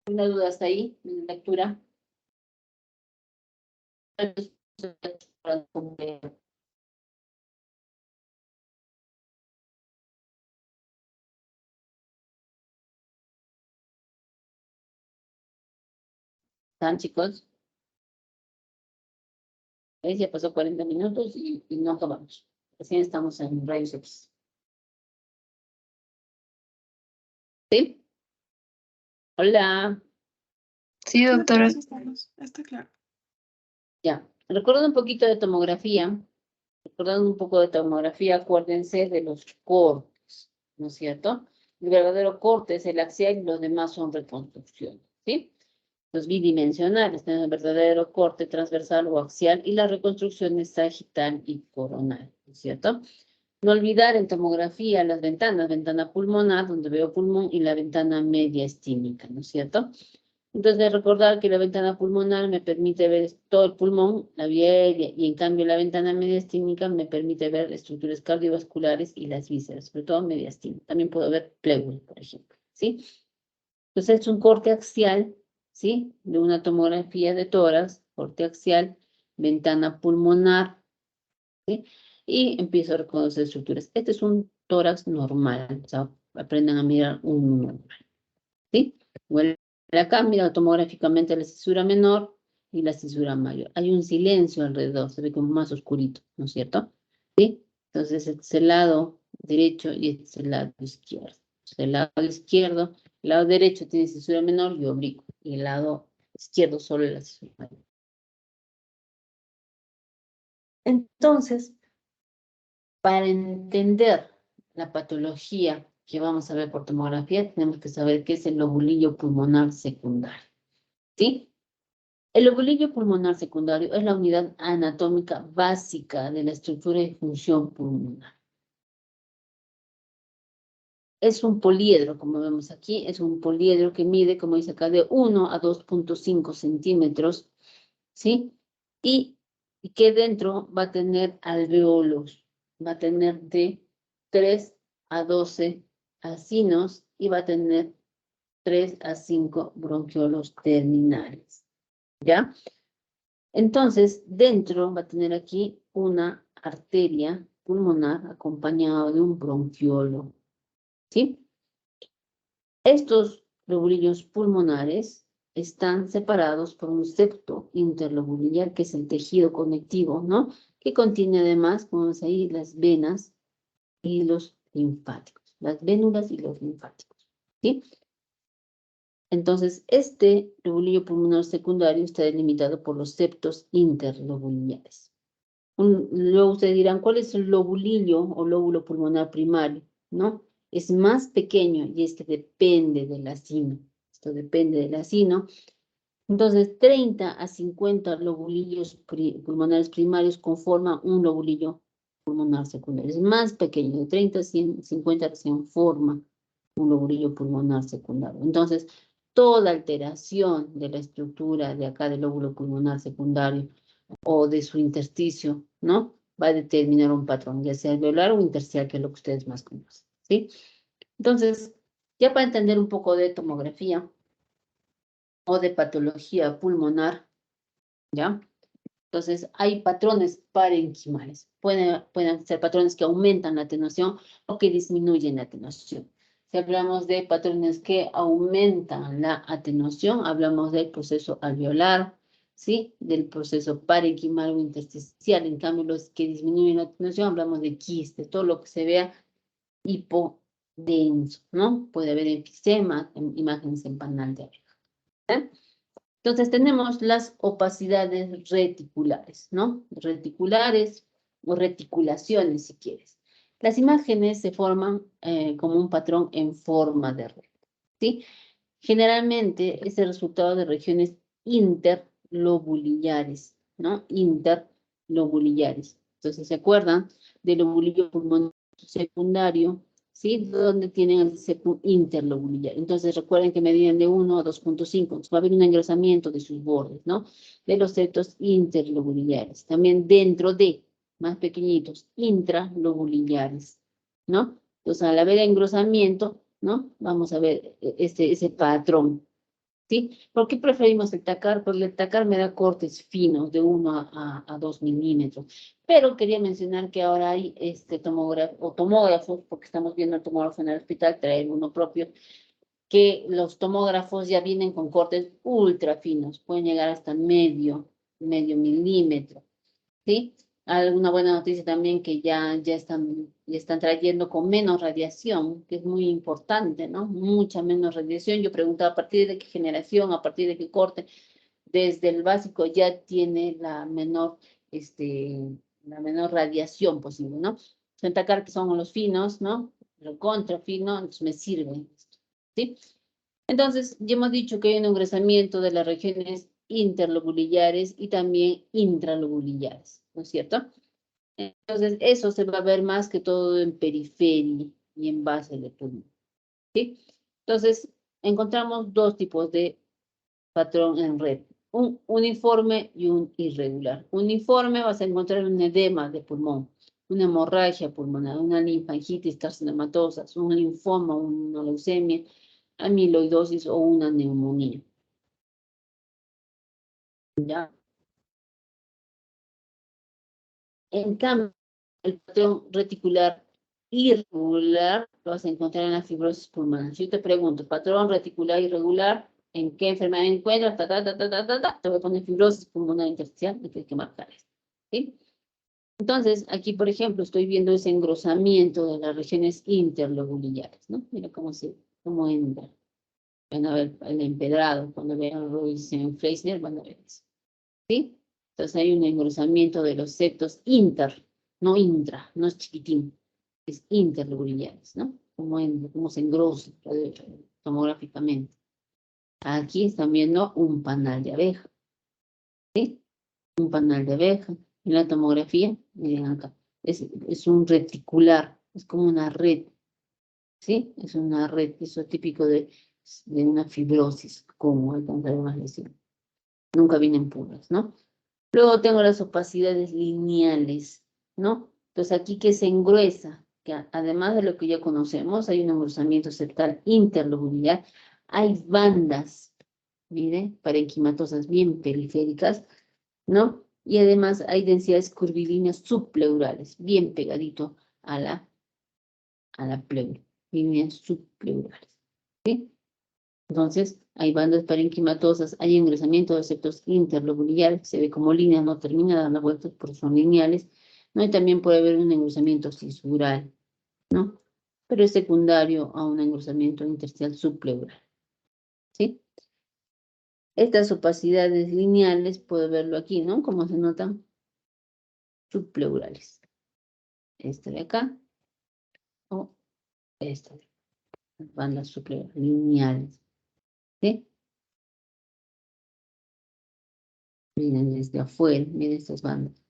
¿Una duda hasta ahí en la lectura? ¿Están, chicos? ¿Ves? Ya pasó 40 minutos y no acabamos. Recién estamos en rayos X. ¿Sí? Hola. Sí, doctora. Está claro. Ya. Recordando un poquito de tomografía, acuérdense de los cortes, ¿no es cierto? El verdadero corte es el axial y los demás son reconstrucciones, ¿sí? Los bidimensionales tienen el verdadero corte transversal o axial y la reconstrucción es sagital y coronal, ¿no es cierto? No olvidar en tomografía las ventanas, ventana pulmonar, donde veo pulmón, y la ventana mediastínica, ¿no es cierto? Entonces, recordar que la ventana pulmonar me permite ver todo el pulmón, la vía aérea, y en cambio la ventana mediastínica me permite ver estructuras cardiovasculares y las vísceras, sobre todo mediastínica. También puedo ver pleura, por ejemplo, ¿sí? Entonces, es un corte axial, ¿sí? De una tomografía de tórax, corte axial, ventana pulmonar, ¿sí? Y empiezo a reconocer estructuras. Este es un tórax normal, o sea, aprendan a mirar un normal, ¿sí? Bueno, acá mira tomográficamente la cisura menor y la cisura mayor. Hay un silencio alrededor, se ve como más oscurito, ¿no es cierto? ¿Sí? Entonces, este es el lado derecho y este es el lado izquierdo. El lado izquierdo, el lado derecho tiene cisura menor y oblicuo, y el lado izquierdo solo el acceso mayor. Entonces, para entender la patología que vamos a ver por tomografía, tenemos que saber qué es el lobulillo pulmonar secundario, ¿sí? El lobulillo pulmonar secundario es la unidad anatómica básica de la estructura y función pulmonar. Es un poliedro, como vemos aquí, es un poliedro que mide, como dice acá, de 1 a 2.5 centímetros, ¿sí? Y que dentro va a tener alveolos, va a tener de 3 a 12 acinos y va a tener 3 a 5 bronquiolos terminales, ¿ya? Entonces, dentro va a tener aquí una arteria pulmonar acompañada de un bronquiolo, ¿sí? Estos lobulillos pulmonares están separados por un septo interlobular, que es el tejido conectivo, ¿no? Que contiene además, como vemos ahí, las venas y los linfáticos, las vénulas y los linfáticos, ¿sí? Entonces, este lobulillo pulmonar secundario está delimitado por los septos interlobulares. Luego ustedes dirán, ¿cuál es el lobulillo o lóbulo pulmonar primario? ¿No? Es más pequeño y este depende del acino. Esto depende del acino. Entonces, 30 a 50 lobulillos pulmonares primarios conforman un lobulillo pulmonar secundario. Es más pequeño, de 30 a 50 recién forma un lobulillo pulmonar secundario. Entonces, toda alteración de la estructura de acá del lóbulo pulmonar secundario o de su intersticio, ¿no? Va a determinar un patrón, ya sea alveolar o intersticial, que es lo que ustedes más conocen, ¿sí? Entonces, ya para entender un poco de tomografía o de patología pulmonar, ¿ya? Entonces, hay patrones parenquimales. Pueden ser patrones que aumentan la atenuación o que disminuyen la atenuación. Si hablamos de patrones que aumentan la atenuación, hablamos del proceso alveolar, ¿sí? Del proceso parenquimal o intersticial. En cambio, los que disminuyen la atenuación, hablamos de quiste, todo lo que se vea hipodenso, ¿no? Puede haber enfisema, imágenes en panal de abeja, ¿eh? Entonces tenemos las opacidades reticulares, ¿no? Reticulares o reticulaciones, si quieres. Las imágenes se forman como un patrón en forma de red, ¿sí? Generalmente es el resultado de regiones interlobulillares, ¿no? Interlobulillares. Entonces, ¿se acuerdan del lobulillo pulmonar secundario? ¿Sí? Donde tienen el septum interlobular. Entonces, recuerden que medían de 1 a 2.5. Va a haber un engrosamiento de sus bordes, ¿no? De los septos interlobulares. También dentro de, más pequeñitos, intralobulares, ¿no? Entonces, al haber engrosamiento, ¿no? Vamos a ver ese patrón, ¿sí? ¿Por qué preferimos el tacar? Porque el tacar me da cortes finos de 1 a 2 milímetros. Pero quería mencionar que ahora hay tomógrafos, porque estamos viendo el tomógrafo en el hospital, traer uno propio, que los tomógrafos ya vienen con cortes ultra finos, pueden llegar hasta medio milímetro, ¿sí? Alguna buena noticia también que ya están trayendo con menos radiación, que es muy importante, ¿no? Mucha menos radiación. Yo preguntaba a partir de qué generación, a partir de qué corte. Desde el básico ya tiene la menor radiación posible, ¿no? Sentacar, que son los finos, ¿no? Lo contra fino, entonces me sirve esto, ¿sí? Entonces, ya hemos dicho que hay un engrosamiento de las regiones interlobulares y también intralobulares, ¿no es cierto? Entonces, eso se va a ver más que todo en periferia y en base de pulmón, ¿sí? Entonces, encontramos dos tipos de patrón en red, un uniforme y un irregular. Uniforme vas a encontrar un edema de pulmón, una hemorragia pulmonar, una linfangitis carcinomatosa, un linfoma, una leucemia, amiloidosis o una neumonía. ¿Ya? En cambio, el patrón reticular irregular lo vas a encontrar en la fibrosis pulmonar. Si yo te pregunto, patrón reticular irregular, ¿en qué enfermedad encuentras? Te voy a poner fibrosis pulmonar intersticial y tienes que marcar esto, ¿sí? Entonces, aquí, por ejemplo, estoy viendo ese engrosamiento de las regiones interlobulares, ¿no? Mira cómo entra. Van a ver el empedrado, cuando vean Robinson Fleissner, van a ver eso. ¿Sí? Entonces hay un engrosamiento de los septos inter, no intra, no es chiquitín, es interlobulares, ¿no? Como se engrosa tomográficamente. Aquí están viendo un panal de abeja, ¿sí? Un panal de abeja. En la tomografía, miren acá, es un reticular, es como una red, ¿sí? Es una red, eso es típico de una fibrosis, como alcanzar más lesión. Nunca vienen puras, ¿no? Luego tengo las opacidades lineales, ¿no? Entonces aquí que se engruesa, que además de lo que ya conocemos, hay un engrosamiento septal interlobular, hay bandas, mire, parenquimatosas bien periféricas, ¿no? Y además hay densidades curvilíneas subpleurales, bien pegadito a la pleura, líneas subpleurales, ¿sí? Entonces, hay bandas parenquimatosas, hay engrosamiento de septos interlobulares, se ve como líneas, no termina dando vueltas, porque son lineales, ¿no? Y también puede haber un engrosamiento cisural, ¿no? Pero es secundario a un engrosamiento intersticial subpleural, ¿sí? Estas opacidades lineales, puedo verlo aquí, ¿no? Como se notan, subpleurales. Esta de acá, o esta de acá, las bandas subpleurales lineales, ¿sí? Miren desde afuera, miren estas bandas.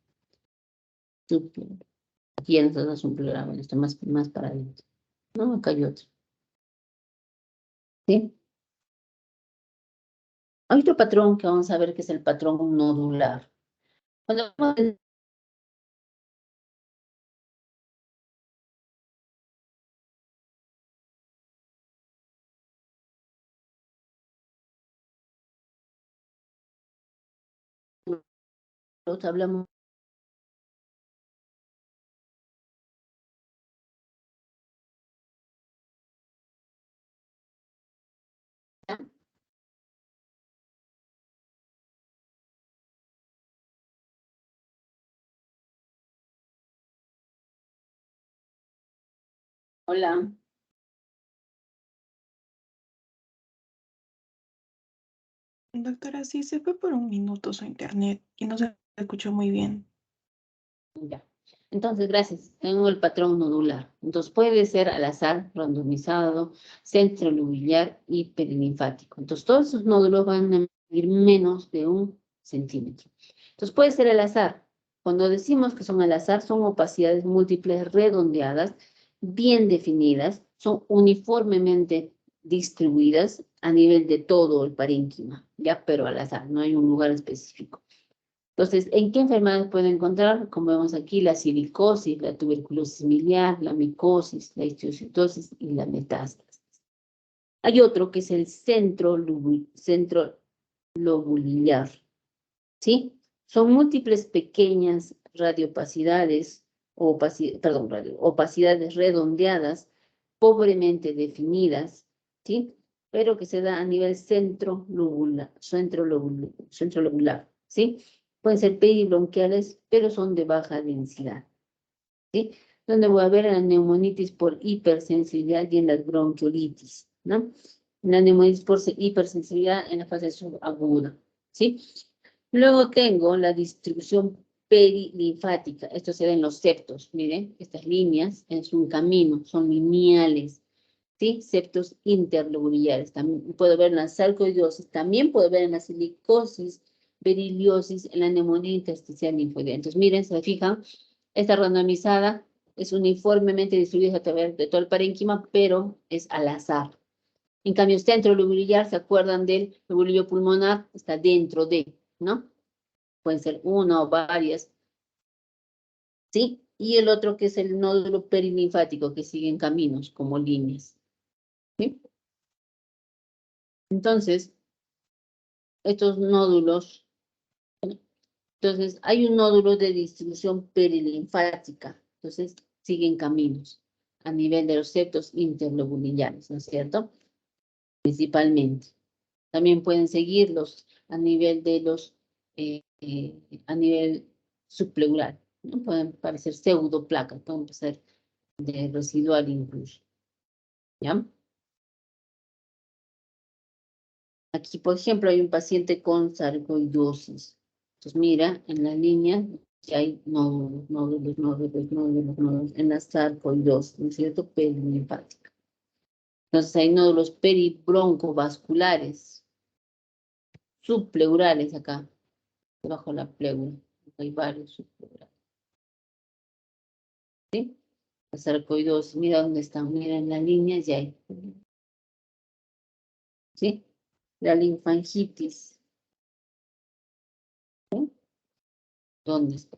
Subpleural. Aquí ya nos das un pleural, bueno, está más para adentro. No, acá hay otro. ¿Sí? Hay otro patrón que vamos a ver que es el patrón nodular. Cuando hablamos hola. Doctora, sí, se fue por un minuto su internet y no se escuchó muy bien. Ya. Entonces, gracias. Tengo el patrón nodular. Entonces, puede ser al azar, randomizado, centrolobular y perilinfático. Entonces, todos esos nódulos van a medir menos de 1 centímetro. Entonces, puede ser al azar. Cuando decimos que son al azar, son opacidades múltiples redondeadas, bien definidas, son uniformemente distribuidas a nivel de todo el parénquima, ya, pero al azar, no hay un lugar específico. Entonces, ¿en qué enfermedades puede encontrar? Como vemos aquí, la silicosis, la tuberculosis miliar, la micosis, la histiocytosis y la metástasis. Hay otro que es el centro lobular, ¿sí? Son múltiples pequeñas radiopacidades, opacidades redondeadas, pobremente definidas, ¿sí? Pero que se da a nivel centrolobular, ¿sí? Pueden ser peribronquiales, pero son de baja densidad, ¿sí? Donde voy a ver en la neumonitis por hipersensibilidad y en la bronquiolitis, ¿no? En la neumonitis por hipersensibilidad en la fase subaguda, ¿sí? Luego tengo la distribución perilinfática. Esto se da en los septos. Miren, estas líneas es un camino, son lineales, ¿sí? Septos interlobulares. También puedo ver en la sarcoidosis, también puedo ver en la silicosis, beriliosis, en la neumonía intersticial linfoidea. Entonces, miren, se fijan, esta randomizada es uniformemente distribuida a través de todo el parénquima, pero es al azar. En cambio, centrolobular, ¿se acuerdan del lobulillo pulmonar? Está dentro de, ¿no? Pueden ser una o varias, ¿sí? Y el otro que es el nódulo perilinfático, que sigue en caminos, como líneas, ¿sí? Entonces, estos nódulos, entonces hay un nódulo de distribución perilinfática, entonces siguen caminos a nivel de los septos interlobulares, ¿no es cierto? Principalmente. También pueden seguirlos a nivel de los, a nivel subpleural, ¿no? Pueden parecer pseudoplacas, pueden ser de residual incluso, ¿ya? Aquí, por ejemplo, hay un paciente con sarcoidosis. Entonces, mira, en la línea ya hay nódulos, nódulos, nódulos, nódulos, nódulos, en la sarcoidosis, ¿no es cierto? Perilinfática. Entonces, hay nódulos peribroncovasculares, subpleurales acá, debajo de la pleura. Hay varios subpleurales. ¿Sí? La sarcoidosis, mira dónde están, mira en la línea ya hay. ¿Sí? La linfangitis. ¿Sí? ¿Dónde está?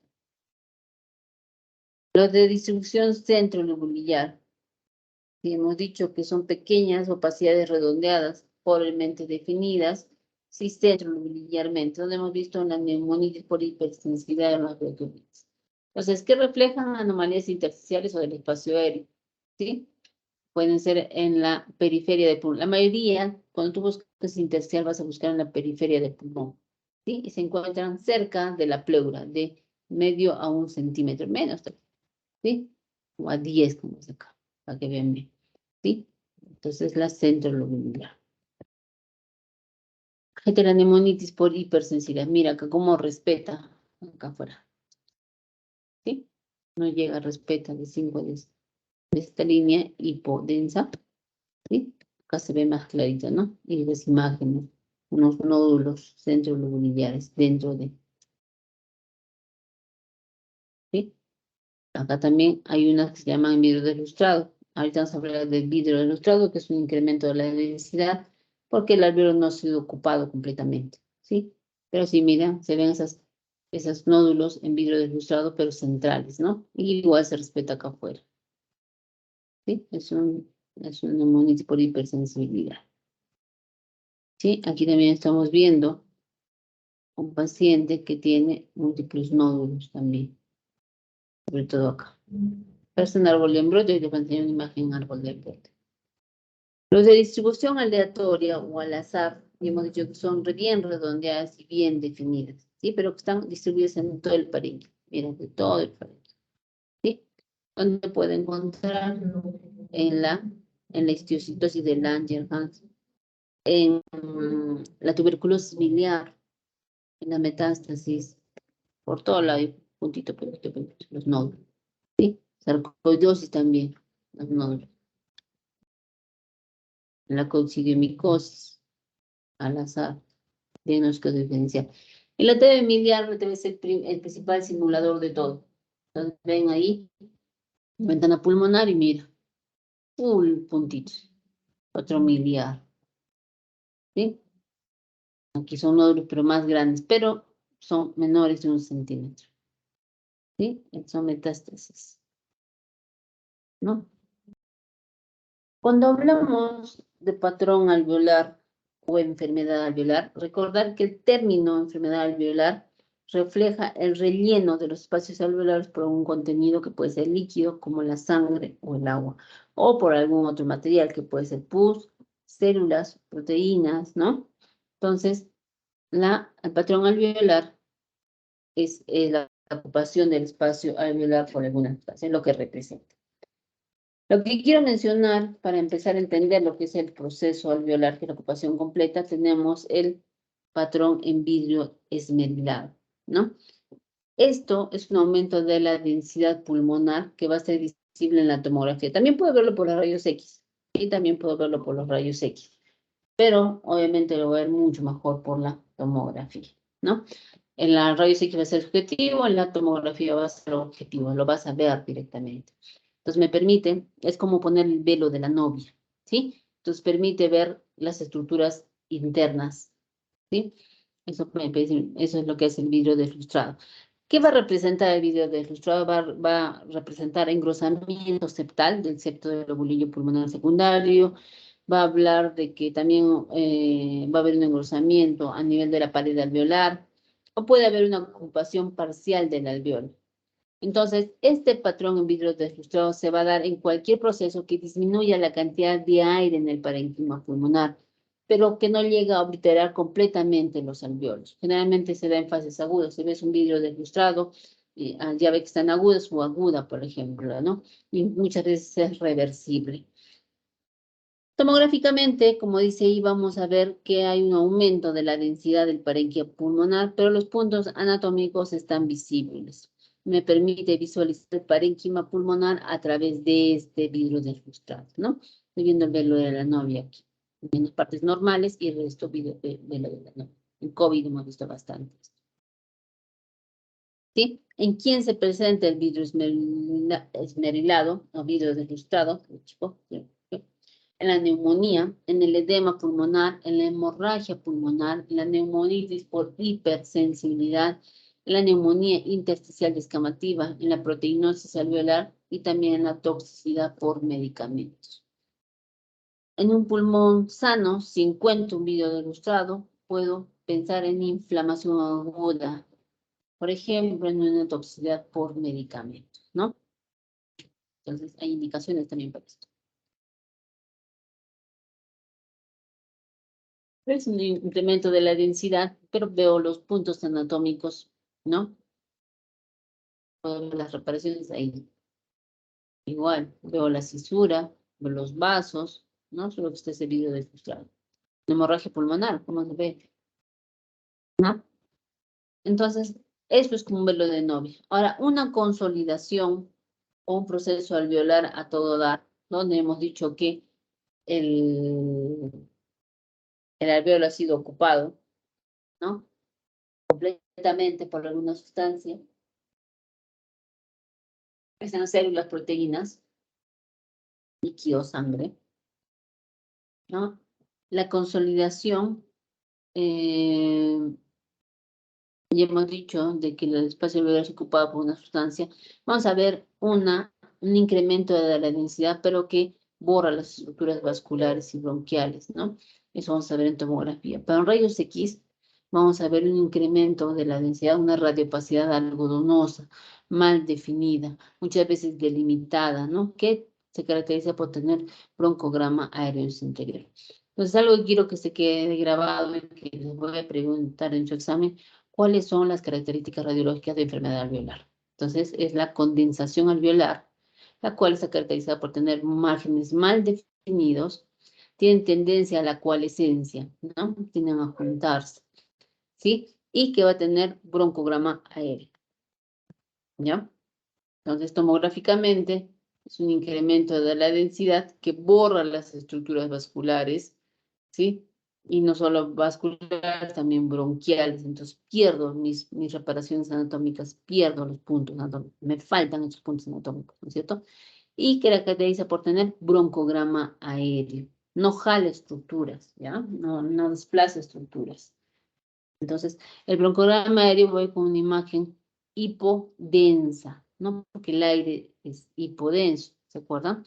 Los de distribución centrolobulillar. Y hemos dicho que son pequeñas opacidades redondeadas, pobremente definidas, sí centrolobulillarmente, donde hemos visto la neumonitis por hipersensibilidad de las proteínas. Entonces, ¿qué reflejan anomalías intersticiales o del espacio aéreo? ¿Sí? Pueden ser en la periferia del pulmón. La mayoría, cuando tú buscas intersticial, vas a buscar en la periferia del pulmón. ¿Sí? Y se encuentran cerca de la pleura, de medio a 1 centímetro, menos, ¿sí? O a 10, como es acá, para que vean bien. ¿Sí? Entonces, la centrolobular. Heteronemonitis por hipersensibilidad. Mira acá cómo respeta acá afuera. ¿Sí? No llega, respeta de 5 a 10. De esta línea hipodensa. ¿Sí? Acá se ve más clarito, ¿no? Y las imágenes, unos nódulos centrolobulares dentro de. ¿Sí? Acá también hay unas que se llaman vidrio delustrado. Ahorita vamos a hablar del vidrio delustrado, que es un incremento de la densidad, porque el alveolo no ha sido ocupado completamente, ¿sí? Pero sí, mira, se ven esos nódulos en vidrio delustrado, pero centrales, ¿no? Y igual se respeta acá afuera, ¿sí? Es un neumonitis por hipersensibilidad. ¿Sí? Aquí también estamos viendo un paciente que tiene múltiples nódulos también, sobre todo acá. Parece un árbol de embrote, y te voy a enseñar una imagen en árbol de embrote. Los de distribución aleatoria o al azar, hemos dicho que son bien redondeadas y bien definidas, ¿sí? Pero que están distribuidas en todo el parénquima. Miren, de todo el parénquima, ¿sí? Donde puede encontrar en la histiocytosis de Langerhans, en la tuberculosis biliar, en la metástasis, por todo lado, puntito, puntito, puntito, los nódulos, ¿sí? Sarcoidosis también, los nódulos. La coccidiomicosis, al azar, diagnóstico diferencial. El ATV miliar debe ser el principal simulador de todo. Entonces, ven ahí, ventana pulmonar y mira, full puntitos, 4 miliar. ¿Sí? Aquí son nódulos, pero más grandes, pero son menores de 1 centímetro. ¿Sí? Son metástasis. ¿No? Cuando hablamos de patrón alveolar o enfermedad alveolar, recordar que el término enfermedad alveolar refleja el relleno de los espacios alveolares por un contenido que puede ser líquido, como la sangre o el agua, o por algún otro material que puede ser pus, células, proteínas, ¿no? Entonces, el patrón alveolar es la ocupación del espacio alveolar por alguna sustancia, es lo que representa. Lo que quiero mencionar, para empezar a entender lo que es el proceso alveolar, que es la ocupación completa, tenemos el patrón en vidrio esmerilado, ¿no? Esto es un aumento de la densidad pulmonar que va a ser visible en la tomografía. También puedo verlo por los rayos X, y también puedo verlo por los rayos X, pero obviamente lo voy a ver mucho mejor por la tomografía, ¿no? En la rayos X va a ser subjetivo, en la tomografía va a ser objetivo, lo vas a ver directamente. Entonces me permite, es como poner el velo de la novia, ¿sí? Entonces permite ver las estructuras internas, ¿sí? Eso es lo que es el vidrio deslustrado. ¿Qué va a representar el vidrio deslustrado? Va a representar engrosamiento septal del septo del lobulillo pulmonar secundario. Va a hablar de que también va a haber un engrosamiento a nivel de la pared alveolar, o puede haber una ocupación parcial del alveolo. Entonces, este patrón en vidrio deslustrado se va a dar en cualquier proceso que disminuya la cantidad de aire en el parénquima pulmonar, pero que no llega a obliterar completamente los alveolos. Generalmente se da en fases agudas. Si ves un vidrio deslustrado, ya ve que están agudas o aguda, por ejemplo, ¿no? Y muchas veces es reversible. Tomográficamente, como dice ahí, vamos a ver que hay un aumento de la densidad del parénquima pulmonar, pero los puntos anatómicos están visibles. Me permite visualizar el parénquima pulmonar a través de este vidrio deslustrado, ¿no? Estoy viendo el velo de la novia aquí. En las partes normales y el resto velo de la novia. En COVID hemos visto bastante esto. ¿Sí? ¿En quién se presenta el vidrio esmerilado o vidrio deslustrado? En la neumonía, en el edema pulmonar, en la hemorragia pulmonar, en la neumonitis por hipersensibilidad, en la neumonía intersticial descamativa, en la proteinosis alveolar y también en la toxicidad por medicamentos. En un pulmón sano, si encuentro un vidrio deslustrado, puedo pensar en inflamación aguda, por ejemplo, en una toxicidad por medicamentos, ¿no? Entonces, hay indicaciones también para esto. Es un incremento de la densidad, pero veo los puntos anatómicos, ¿no? Puedo ver las reparaciones ahí. Igual, veo la cisura, veo los vasos, ¿no? Solo que está ese vidrio deslustrado. Hemorragia pulmonar, ¿cómo se ve? ¿No? Entonces, esto es como un velo de novia. Ahora, una consolidación o un proceso alveolar a todo dar, donde hemos dicho que el alveolo ha sido ocupado, ¿no? Completamente por alguna sustancia. Están células, proteínas, líquido, sangre, ¿no? La consolidación, ya hemos dicho de que el espacio alveolar es ocupado por una sustancia. Vamos a ver un incremento de la densidad, pero que borra las estructuras vasculares y bronquiales, ¿no? Eso vamos a ver en tomografía. Pero en rayos X vamos a ver un incremento de la densidad, una radiopacidad algodonosa, mal definida, muchas veces delimitada, ¿no? Que se caracteriza por tener broncograma aéreo integral. Entonces, algo que quiero que se quede grabado y que les voy a preguntar en su examen, ¿cuáles son las características radiológicas de enfermedad alveolar? Entonces, es la condensación alveolar, la cual está caracterizada por tener márgenes mal definidos, tienen tendencia a la coalescencia, ¿no? Tienden a juntarse, ¿sí? Y que va a tener broncograma aéreo, ¿ya? Entonces, tomográficamente, es un incremento de la densidad que borra las estructuras vasculares, ¿sí? Y no solo vasculares, también bronquiales. Entonces, pierdo mis reparaciones anatómicas, pierdo los puntos anatómicos, me faltan esos puntos anatómicos, ¿no es cierto? Y que la caracteriza por tener broncograma aéreo. No jala estructuras, ¿ya? No desplaza estructuras. Entonces, el broncograma aéreo voy con una imagen hipodensa, ¿no? Porque el aire es hipodenso, ¿se acuerdan?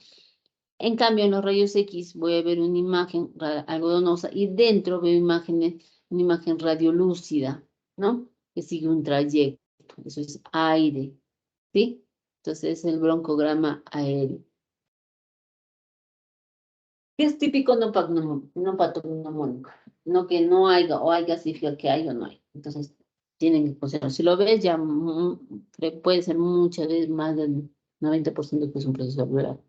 En cambio, en los rayos X voy a ver una imagen algodonosa y dentro veo una imagen radiolúcida, ¿no? Que sigue un trayecto. Eso es aire, ¿sí? Entonces, es el broncograma aéreo. ¿Qué es típico no patognomónico? No que no haya, o haya significa que hay o no hay. Entonces, tienen que considerar. Si lo ves, ya puede ser muchas veces más del 90% que es un proceso alveolar.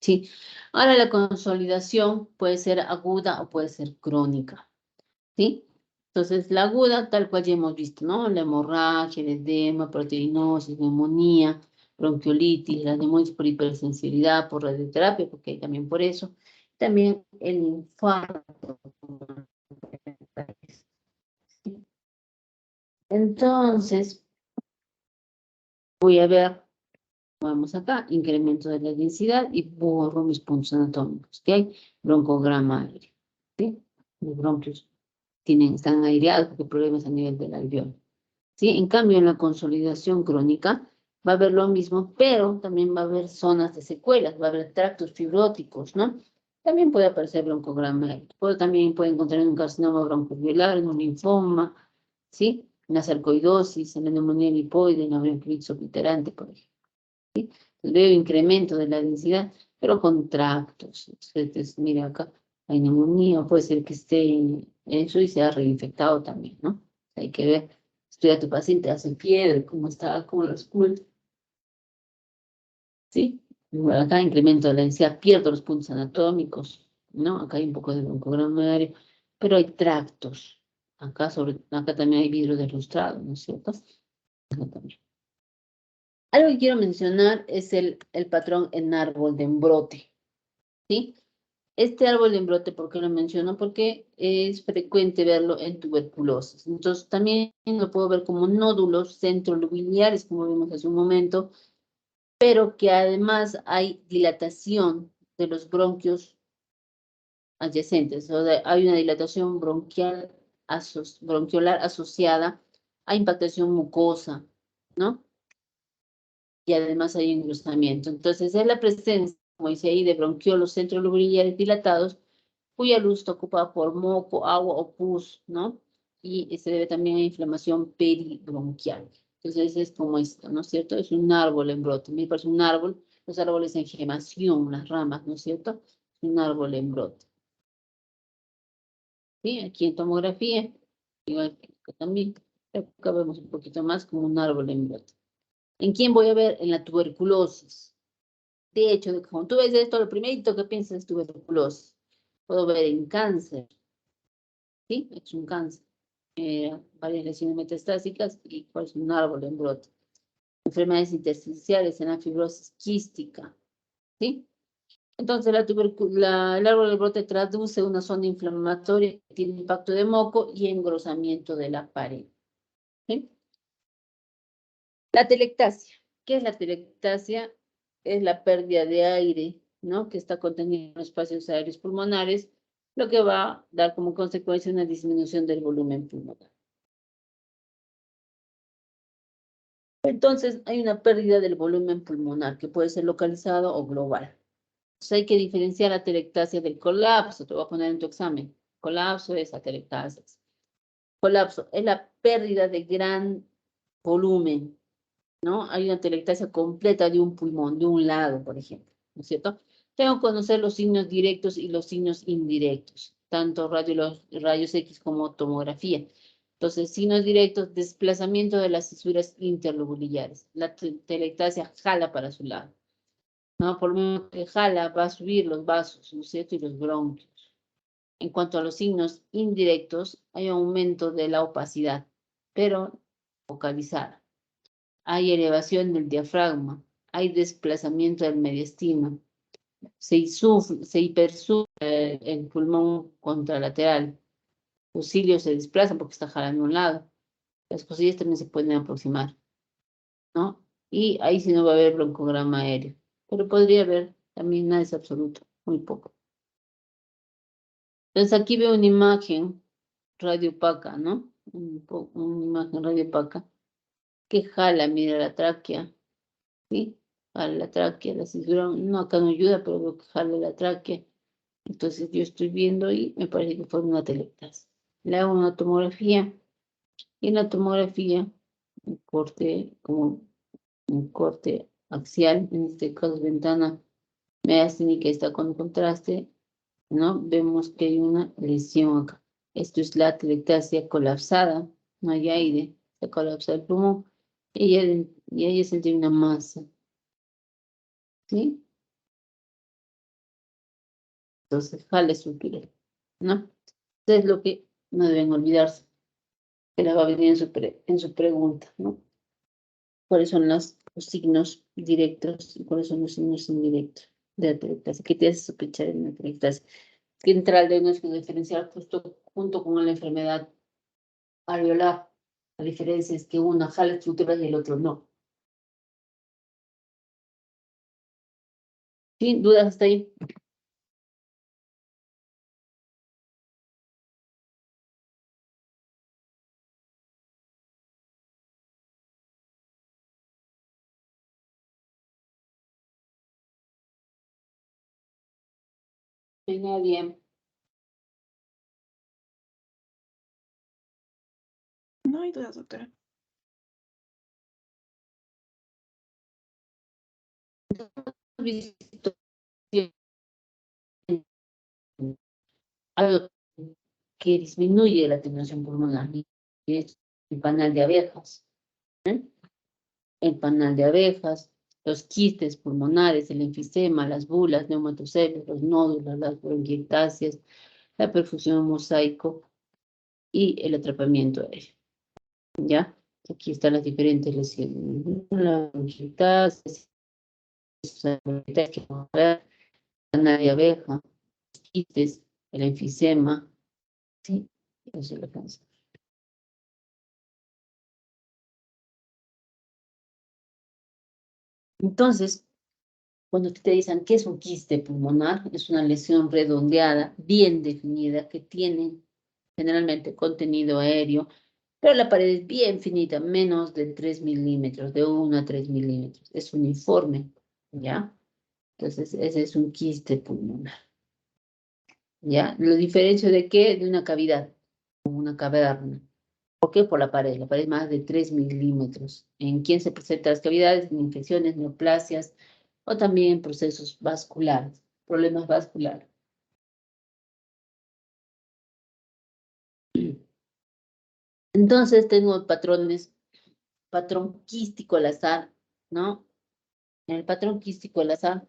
Sí. Ahora la consolidación puede ser aguda o puede ser crónica. ¿Sí? Entonces, la aguda, tal cual ya hemos visto, ¿no? La hemorragia, el edema, proteinosis, neumonía, bronquiolitis, la neumonitis por hipersensibilidad, por radioterapia, porque hay también por eso. También el infarto. ¿Sí? Entonces, voy a ver, vamos acá, incremento de la densidad y borro mis puntos anatómicos, que hay broncograma aéreo, ¿sí? Los bronquios están aireados porque hay problemas a nivel del alveolo. ¿Sí? En cambio, en la consolidación crónica va a haber lo mismo, pero también va a haber zonas de secuelas, va a haber tractos fibróticos, ¿no? También puede aparecer broncograma aéreo. También puede encontrar un carcinoma broncoalveolar, un linfoma, ¿sí? Una sarcoidosis, en la neumonía lipoide, en la bronquiolitis obliterante, por ejemplo. ¿Sí? Veo incremento de la densidad, pero con tractos. Entonces, mira acá, hay neumonía, puede ser que esté en eso y sea reinfectado también, ¿no? Hay que ver, estudia a tu paciente, hace fiebre, cómo está, cómo lo esculta. ¿Sí? Bueno, acá incremento de la densidad, pierdo los puntos anatómicos, ¿no? Acá hay un poco de broncograma aéreo, pero hay tractos. Acá también hay vidrio deslustrado, ¿no es cierto? Acá también. Algo que quiero mencionar es el patrón en árbol de embrote, ¿sí? Este árbol de embrote, ¿por qué lo menciono? Porque es frecuente verlo en tuberculosis. Entonces, también lo puedo ver como nódulos centrolobiliares, como vimos hace un momento, pero que además hay dilatación de los bronquios adyacentes. O sea, hay una dilatación bronquial bronquiolar asociada a impactación mucosa, ¿no? Y además hay engrosamiento. Entonces, es la presencia, como dice ahí, de bronquiolos centrolobiliares dilatados, cuya luz está ocupada por moco, agua o pus, ¿no? Y se debe también a inflamación peribronquial. Entonces, es como esto, ¿no es cierto? Es un árbol en brote. Me parece un árbol, los árboles en gemación, las ramas, ¿no es cierto? Es un árbol en brote. ¿Sí? Aquí en tomografía, igual que también, acá vemos un poquito más como un árbol en brote. ¿En quién voy a ver? En la tuberculosis. De hecho, cuando tú ves esto, lo primerito que piensas es tuberculosis. Puedo ver en cáncer, ¿sí? Es un cáncer. Varias lesiones metastásicas y pues un árbol en brote. Enfermedades intersticiales en la fibrosis quística, ¿sí? Entonces, el árbol de brote traduce una zona inflamatoria que tiene impacto de moco y engrosamiento de la pared, ¿sí? La telectasia. ¿Qué es la telectasia? Es la pérdida de aire, ¿no? Que está contenido en los espacios aéreos pulmonares, lo que va a dar como consecuencia una disminución del volumen pulmonar. Entonces, hay una pérdida del volumen pulmonar que puede ser localizado o global. Entonces, hay que diferenciar la telectasia del colapso. Te voy a poner en tu examen. Colapso es atelectasia. Colapso es la pérdida de gran volumen, ¿no? Hay una telectasia completa de un pulmón, de un lado, por ejemplo, ¿no es cierto? Tengo que conocer los signos directos y los signos indirectos, tanto rayos X como tomografía. Entonces, signos directos, desplazamiento de las fisuras interlobulares. La telectasia jala para su lado, ¿no? Por lo menos que jala, va a subir los vasos, ¿no es cierto? Y los bronquios. En cuanto a los signos indirectos, hay aumento de la opacidad, pero focalizada. Hay elevación del diafragma, hay desplazamiento del mediastino, se hipersufle el pulmón contralateral, los cilios se desplazan porque está jalando a un lado, las costillas también se pueden aproximar, ¿no? Y ahí sí no va a haber broncograma aéreo, pero podría haber, también nada es absoluto, muy poco. Entonces aquí veo una imagen radiopaca, ¿no? Una imagen radiopaca que jala, mira la tráquea, ¿sí? Jala la tráquea, la cinturón, no, acá no ayuda, pero veo que jala la tráquea. Entonces yo estoy viendo y me parece que fue una telectasia. Le hago una tomografía y en la tomografía, como un corte axial, en este caso ventana mediastínica está con contraste, ¿no? Vemos que hay una lesión acá. Esto es la telectasia colapsada, no hay aire, se colapsa el pulmón y ella sentí una masa, ¿sí? Entonces, jala estructura, ¿no? Entonces, lo que no deben olvidarse, que la va a venir en su pregunta, ¿no? ¿Cuáles son los signos directos y cuáles son los signos indirectos de la telectasia? ¿Qué te hace sospechar en la telectasia? Que entra al diagnóstico diferencial justo junto con la enfermedad alveolar. La diferencia es que uno jala estructuras y el otro no. ¿Sí? ¿Dudas hasta ahí? Venga bien. No hay dudas, doctora. Algo que disminuye la tensión pulmonar, y es el panal de abejas. El panal de abejas, los quistes pulmonares, el enfisema, las bulas, neumatocelios, los nódulos, las bronquiectasias, la perfusión mosaico y el atrapamiento aéreo. ¿Ya? Aquí están las diferentes lesiones. La bronquiectasis, la de abeja, los quistes, el enfisema, ¿sí? Eso es lo que vamos a ver. Entonces, cuando te dicen que es un quiste pulmonar, es una lesión redondeada, bien definida, que tiene generalmente contenido aéreo, pero la pared es bien finita, menos de 3 milímetros, de 1 a 3 milímetros. Es uniforme, ¿ya? Entonces, ese es un quiste pulmonar. ¿Ya? ¿Lo diferencio de qué? De una cavidad, una caverna. ¿Por qué? Por la pared. La pared es más de 3 milímetros. ¿En quién se presentan las cavidades? En infecciones, neoplasias o también en procesos vasculares, problemas vasculares. Entonces tengo patrones, patrón quístico al azar, ¿no? En el patrón quístico al azar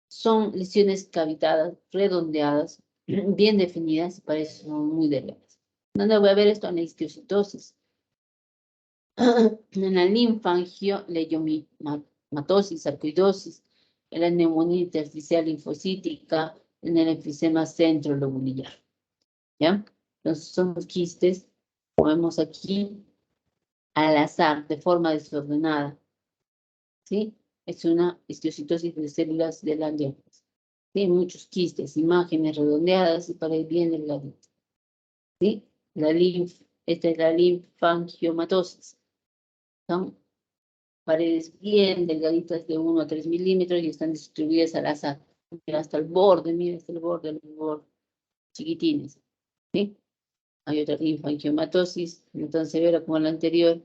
son lesiones cavitadas, redondeadas, bien definidas y parecen muy delgadas. ¿Dónde voy a ver esto? En la histiocytosis. En la linfangioleyomatosis, sarcoidosis, en la neumonía intersticial linfocítica, en el enfisema centrolobular. ¿Ya? Entonces son los quistes, como vemos aquí, al azar, de forma desordenada. ¿Sí? Es una histiocytosis de células de la linfa. Tiene muchos quistes, imágenes redondeadas y pared bien delgadita. ¿Sí? Esta es la linfangiomatosis. Son paredes bien delgaditas de 1 a 3 milímetros y están distribuidas al azar. Mira, hasta el borde, mira, hasta el borde, los bordes chiquitines. ¿Sí? Hay otra linfangiomatosis, no tan severa como la anterior.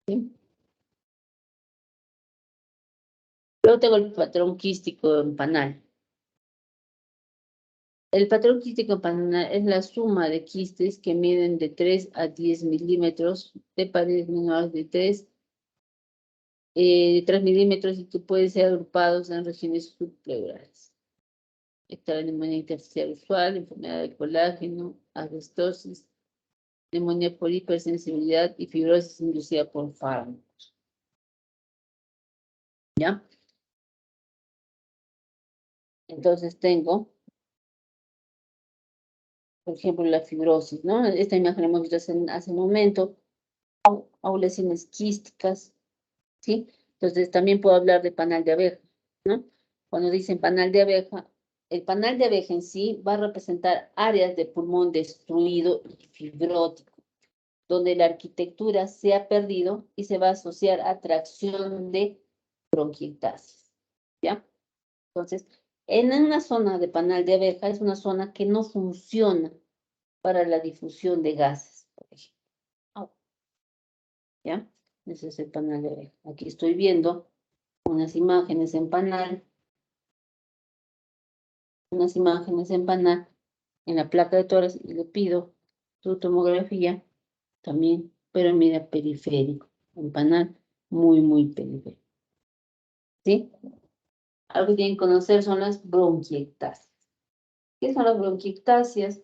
¿Sí? Luego tengo el patrón quístico en panal. El patrón quístico en panal es la suma de quistes que miden de 3 a 10 milímetros de paredes menores de 3 milímetros y que pueden ser agrupados en regiones subpleurales. Está la neumonía intersticial usual, enfermedad del colágeno, asbestosis, neumonía por hipersensibilidad y fibrosis inducida por fármacos. ¿Ya? Entonces tengo, por ejemplo, la fibrosis, ¿no? Esta imagen la hemos visto hace un momento, o lesiones quísticas, ¿sí? Entonces también puedo hablar de panal de abeja, ¿no? Cuando dicen panal de abeja, el panal de abeja en sí va a representar áreas de pulmón destruido y fibrótico, donde la arquitectura se ha perdido y se va a asociar a tracción de bronquiectasis, ¿ya? Entonces, en una zona de panal de abeja es una zona que no funciona para la difusión de gases, por ejemplo. ¿Ya? Ese es el panal de abeja. Aquí estoy viendo unas imágenes en panal, en la placa de tórax y le pido su tomografía también, pero mira, periférico, en panal muy periférico. ¿Sí? Algo que tienen que conocer son las bronquiectasias. ¿Qué son las bronquiectasias?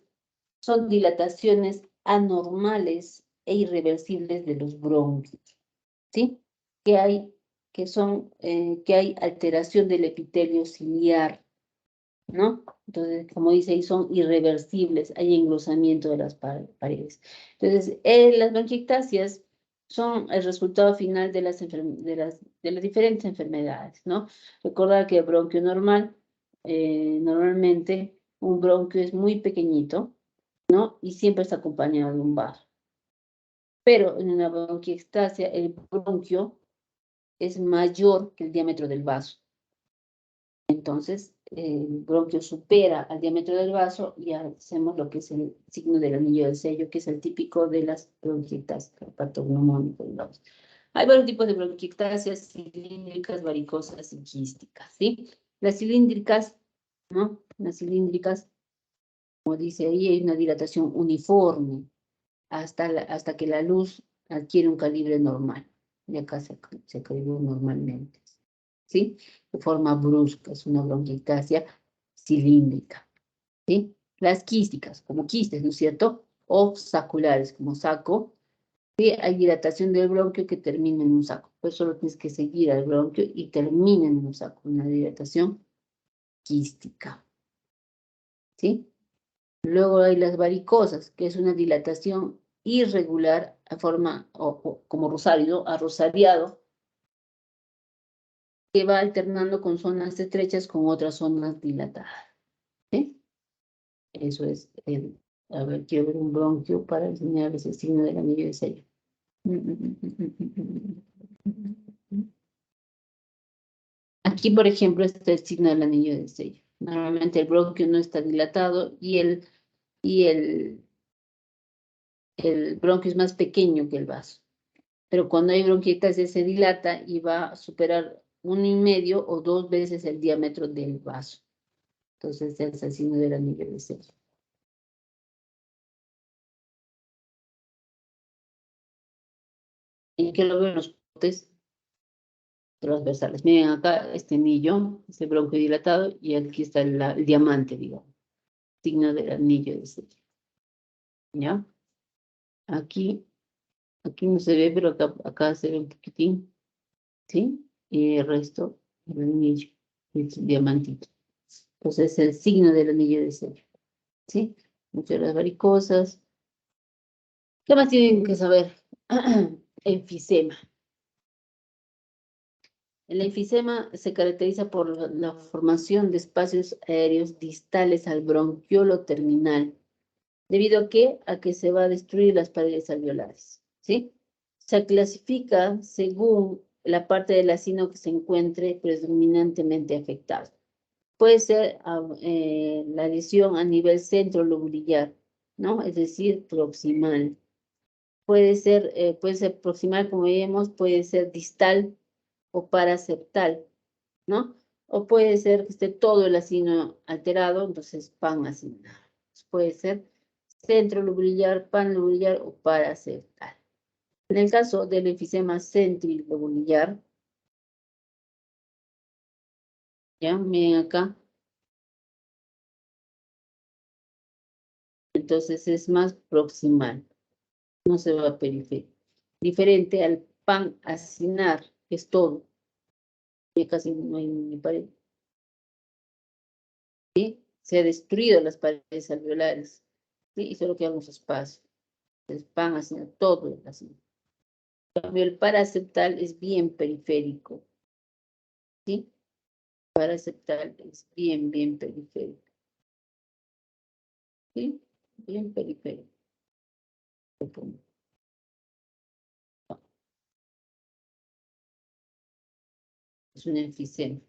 Son dilataciones anormales e irreversibles de los bronquios. ¿Sí? Que hay alteración del epitelio ciliar, ¿no? Entonces, como dice ahí, son irreversibles, hay engrosamiento de las paredes. Entonces, las bronquiectasias son el resultado final de las diferentes enfermedades, ¿no? Recordar que el bronquio normal, normalmente un bronquio es muy pequeñito, ¿no? Y siempre está acompañado de un vaso. Pero en una bronquiectasia, el bronquio es mayor que el diámetro del vaso. Entonces, el bronquio supera al diámetro del vaso y hacemos lo que es el signo del anillo del sello, que es el típico de las bronquiectasias, patognomónico, digamos. Hay varios tipos de bronquiectasias, cilíndricas, varicosas y quísticas, ¿sí? Las cilíndricas, ¿no? Las cilíndricas, como dice ahí, hay una dilatación uniforme hasta que la luz adquiere un calibre normal, y acá se escribió normalmente, ¿sí? De forma brusca, es una bronquiectasia cilíndrica, ¿sí? Las quísticas, como quistes, ¿no es cierto? O saculares, como saco, ¿sí? Hay dilatación del bronquio que termina en un saco, pues solo tienes que seguir al bronquio y termina en un saco, una dilatación quística, ¿sí? Luego hay las varicosas, que es una dilatación irregular a forma, como rosario, arrosariado, que va alternando con zonas estrechas con otras zonas dilatadas, ¿sí? Eso es a ver, quiero ver un bronquio para enseñarles el signo del anillo de sello. Aquí, por ejemplo, está el signo del anillo de sello. Normalmente el bronquio no está dilatado y el bronquio es más pequeño que el vaso. Pero cuando hay bronquiectasia se dilata y va a superar 1,5 o 2 veces el diámetro del vaso. Entonces es el signo del anillo de sello. ¿Y qué lo veo en los cortes transversales? Miren acá este anillo, este bronquio dilatado, y aquí está el diamante, digamos. Signo del anillo de sello. ¿Ya? Aquí no se ve, pero acá se ve un poquitín, ¿sí? Y el resto, el anillo, el diamantito. Entonces es el signo del anillo de sello, ¿sí? Muchas de las varicosas. ¿Qué más tienen que saber? Enfisema. El enfisema se caracteriza por la formación de espacios aéreos distales al bronquiolo terminal. ¿Debido a qué? A que se va a destruir las paredes alveolares, ¿sí? Se clasifica según la parte del acino que se encuentre predominantemente afectada. Puede ser la lesión a nivel centrolobulillar, ¿no? Es decir, proximal. Puede ser proximal, como vemos, puede ser distal o paraseptal, ¿no? O puede ser que esté todo el acino alterado, entonces panacinal. Puede ser centrolobulillar, panlobulillar o paraseptal. En el caso del enfisema centrilobulillar, ya, miren acá, entonces es más proximal, no se va a periférico. Diferente al panacinar, que es todo. Ya casi no hay ni pared. ¿Sí? Se ha destruido las paredes alveolares, ¿sí? Y solo quedan los espacios. Entonces, panacinar, todo es así. En cambio, el paraseptal es bien periférico, ¿sí? Paraseptal es bien periférico, ¿sí? Bien periférico. Es un enfisema,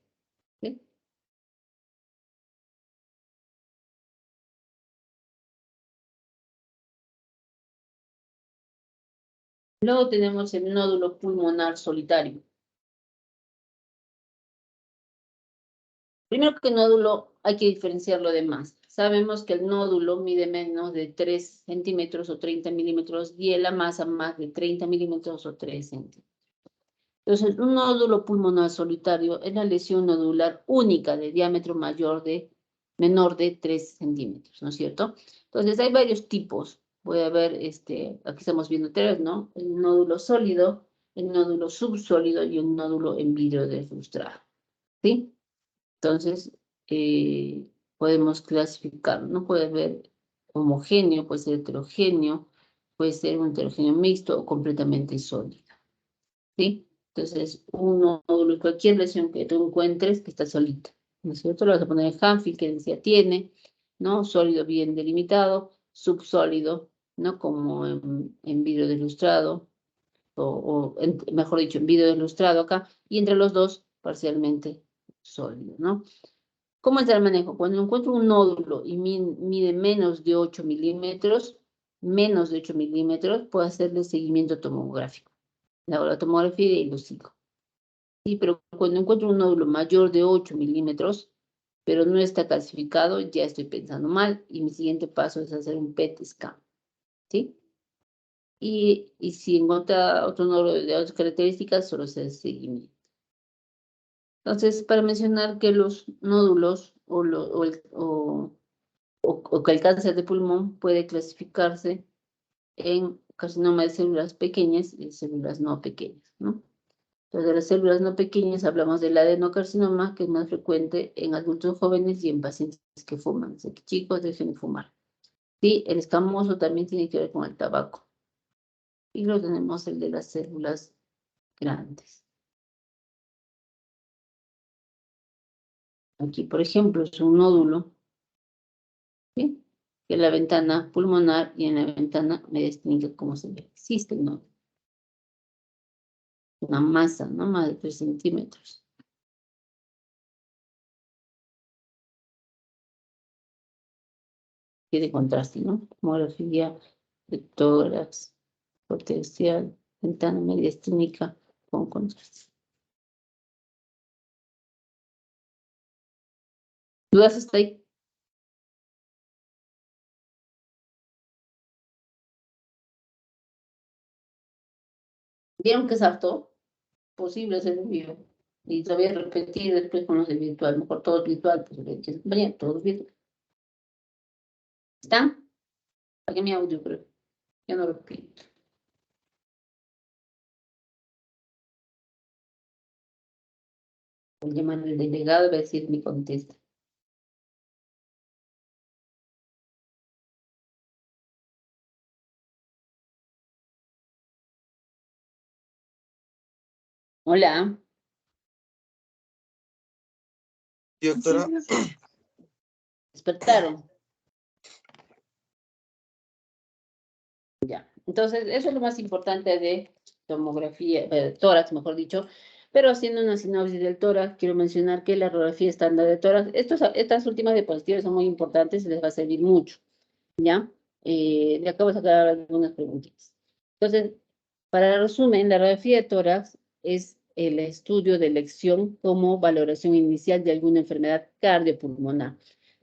¿sí? Luego tenemos el nódulo pulmonar solitario. Primero que nódulo hay que diferenciarlo de masa. Sabemos que el nódulo mide menos de 3 centímetros o 30 milímetros y la masa más de 30 milímetros o 3 centímetros. Entonces, un nódulo pulmonar solitario es la lesión nodular única de diámetro menor de 3 centímetros, ¿no es cierto? Entonces, hay varios tipos. Voy a ver, aquí estamos viendo 3, ¿no? El nódulo sólido, el nódulo subsólido y un nódulo en vidrio deflustrado, ¿sí? Entonces, podemos clasificar, ¿no? Puede haber homogéneo, puede ser heterogéneo, puede ser un heterogéneo mixto o completamente sólido, ¿sí? Entonces, un nódulo, cualquier lesión que tú encuentres que está solita, ¿no es cierto? Lo vas a poner en Hanfield, que decía tiene, ¿no? Sólido bien delimitado, subsólido, ¿no? Como en vidrio ilustrado, mejor dicho, en vidrio ilustrado acá, y entre los dos, parcialmente sólido, ¿no? ¿Cómo es el manejo? Cuando encuentro un nódulo y mide menos de 8 milímetros, puedo hacerle seguimiento tomográfico. Le hago la tomografía y lo sigo. Sí, pero cuando encuentro un nódulo mayor de 8 milímetros, pero no está calcificado, ya estoy pensando mal y mi siguiente paso es hacer un PET scan. ¿Sí? y si encuentra otro nódulo de otras características, solo se hace seguimiento. Entonces, para mencionar que los nódulos o que el cáncer de pulmón puede clasificarse en carcinoma de células pequeñas y células no pequeñas, ¿no? Entonces, de las células no pequeñas hablamos del adenocarcinoma, que es más frecuente en adultos jóvenes y en pacientes que fuman. Así que chicos, dejen de fumar. Sí, el escamoso también tiene que ver con el tabaco. Y luego tenemos el de las células grandes. Aquí, por ejemplo, es un nódulo, ¿sí? Que en la ventana pulmonar y en la ventana mediastínica, como se ve. Existe el nódulo. Una masa, no más de 3 centímetros. Tiene contraste, ¿no? Tomografía de tórax, potencial, ventana mediastínica con contraste. ¿Dudas hasta ahí? ¿Vieron que es harto? Posible hacer un video. Y todavía repetir después con los de virtual. Mejor todo virtual, pues compañía, todo virtual. ¿Están? Apagué mi audio, pero ya no lo repito. Voy a llamar al delegado, a ver si él me contesta. Hola. Sí, doctora. Despertaron. Ya. Entonces, eso es lo más importante de tomografía, tórax, mejor dicho. Pero haciendo una sinopsis del tórax, quiero mencionar que la radiografía estándar de tórax, estas últimas diapositivas son muy importantes y les va a servir mucho. ¿Ya? De acá voy a sacar algunas preguntitas. Entonces, para el resumen, la radiografía de tórax es el estudio de elección como valoración inicial de alguna enfermedad cardiopulmonar.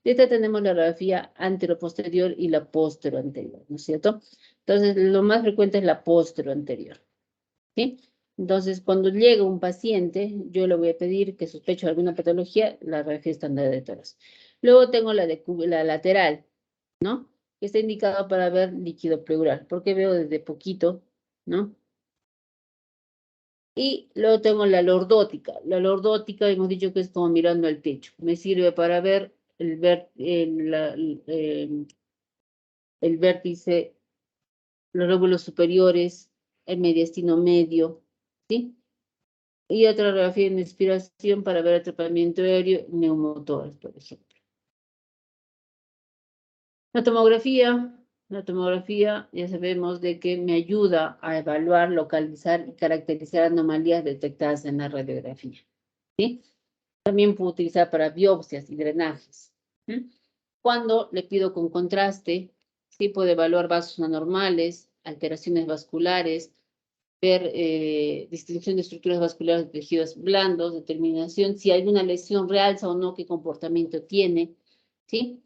De esta tenemos la radiografía anteroposterior y la posteroanterior, ¿no es cierto? Entonces, lo más frecuente es la posteroanterior, ¿sí? Entonces, cuando llega un paciente, yo le voy a pedir que sospecho de alguna patología, la radiografía estándar de tórax. Luego tengo la lateral, ¿no? Que está indicado para ver líquido pleural, porque veo desde poquito, ¿no? Y luego tengo la lordótica. La lordótica hemos dicho que es como mirando al techo. Me sirve para ver el vértice, los lóbulos superiores, el mediastino medio, ¿sí? Y otra radiografía de inspiración para ver atrapamiento aéreo, neumotórax, por ejemplo. La tomografía, ya sabemos de que me ayuda a evaluar, localizar y caracterizar anomalías detectadas en la radiografía, ¿sí? También puedo utilizar para biopsias y drenajes. ¿Sí? Cuando le pido con contraste, sí puedo evaluar vasos anormales, alteraciones vasculares, ver distinción de estructuras vasculares de tejidos blandos, determinación si hay una lesión realza o no, qué comportamiento tiene, ¿sí?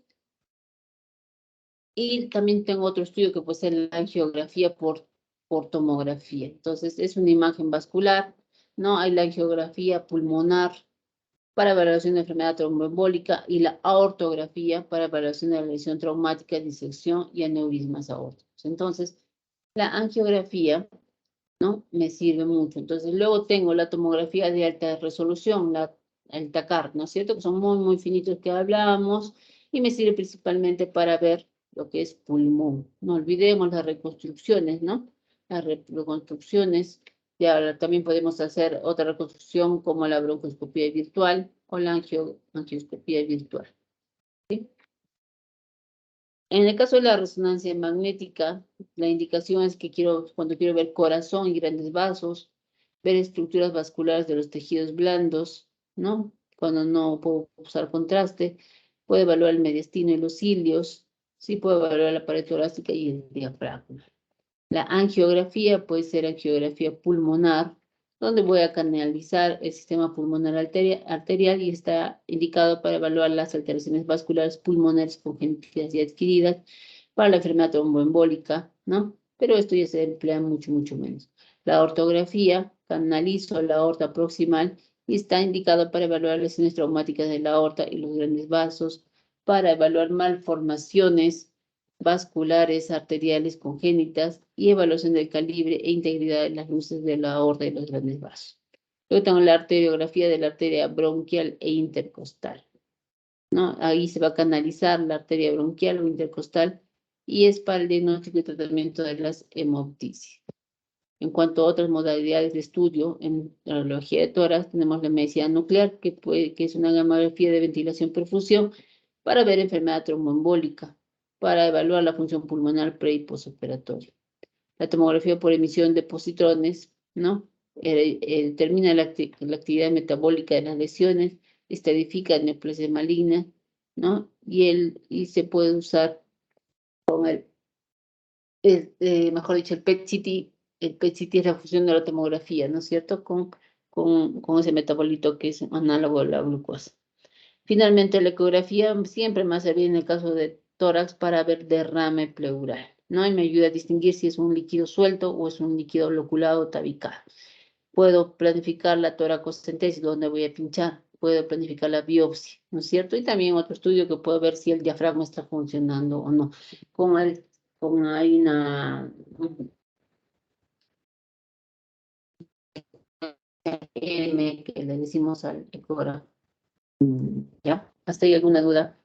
Y también tengo otro estudio que puede ser la angiografía por tomografía. Entonces, es una imagen vascular, ¿no? Hay la angiografía pulmonar para evaluación de enfermedad tromboembólica y la aortografía para evaluación de la lesión traumática, disección y aneurismas aórticos. Entonces, la angiografía, ¿no? Me sirve mucho. Entonces, luego tengo la tomografía de alta resolución, el TACAR, ¿no es cierto? Que son muy, muy finitos que hablábamos y me sirve principalmente para ver lo que es pulmón. No olvidemos las reconstrucciones, ¿no? Las reconstrucciones. Ya también podemos hacer otra reconstrucción como la broncoscopía virtual o la angioscopía virtual. ¿Sí? En el caso de la resonancia magnética, la indicación es que cuando quiero ver corazón y grandes vasos, ver estructuras vasculares de los tejidos blandos, ¿no? Cuando no puedo usar contraste, puedo evaluar el mediastino y los cilios, sí puedo evaluar la pared torácica y el diafragma. La angiografía puede ser angiografía pulmonar, donde voy a canalizar el sistema pulmonar arterial y está indicado para evaluar las alteraciones vasculares pulmonares congénitas y adquiridas para la enfermedad tromboembólica, ¿no? pero esto ya se emplea mucho menos. La ortografía, canalizo la aorta proximal y está indicado para evaluar lesiones traumáticas de la aorta y los grandes vasos, para evaluar malformaciones vasculares, arteriales, congénitas y evaluación del calibre e integridad de las luces de la aorta y los grandes vasos. Luego tengo la arteriografía de la arteria bronquial e intercostal, ¿no? Ahí se va a canalizar la arteria bronquial o intercostal y es para el diagnóstico y tratamiento de las hemoptisias. En cuanto a otras modalidades de estudio en radiología de tórax, tenemos la medicina nuclear, que es una gamografía de ventilación-perfusión para ver enfermedad tromboembólica, para evaluar la función pulmonar pre y postoperatoria. La tomografía por emisión de positrones, ¿no? Determina la actividad metabólica de las lesiones, estadifica neoplasia maligna, ¿no? Y se puede usar con mejor dicho, el PET-CT. El PET-CT es la función de la tomografía, ¿no es cierto? Con ese metabolito que es análogo a la glucosa. Finalmente, la ecografía siempre me va a servir en el caso de tórax para ver derrame pleural, ¿no? Y me ayuda a distinguir si es un líquido suelto o es un líquido loculado o tabicado. Puedo planificar la toracocentesis, donde voy a pinchar. Puedo planificar la biopsia, ¿no es cierto? Y también otro estudio que puedo ver si el diafragma está funcionando o no. Hay una M que le decimos al ecógrafo. ¿Ya? ¿Hasta ahí alguna duda?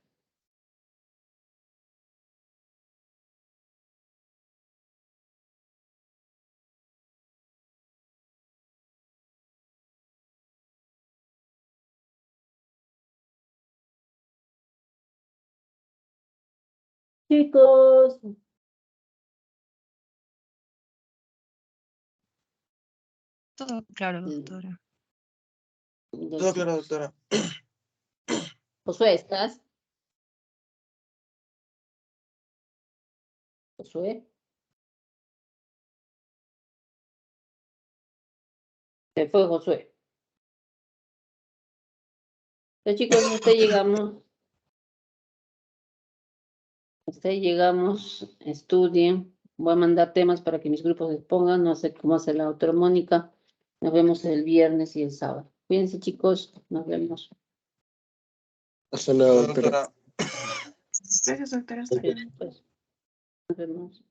Chicos, Todo claro, doctora. Todo claro, doctora. Josué, ¿estás? Josué. Se fue Josué. Entonces, chicos, hasta ahí llegamos, estudien. Voy a mandar temas para que mis grupos se pongan. No sé cómo hace la doctora Mónica. Nos vemos el viernes y el sábado. Cuídense, chicos. Nos vemos. Hasta luego, Doctora. Gracias, doctora. Hasta luego. Pues, nos vemos.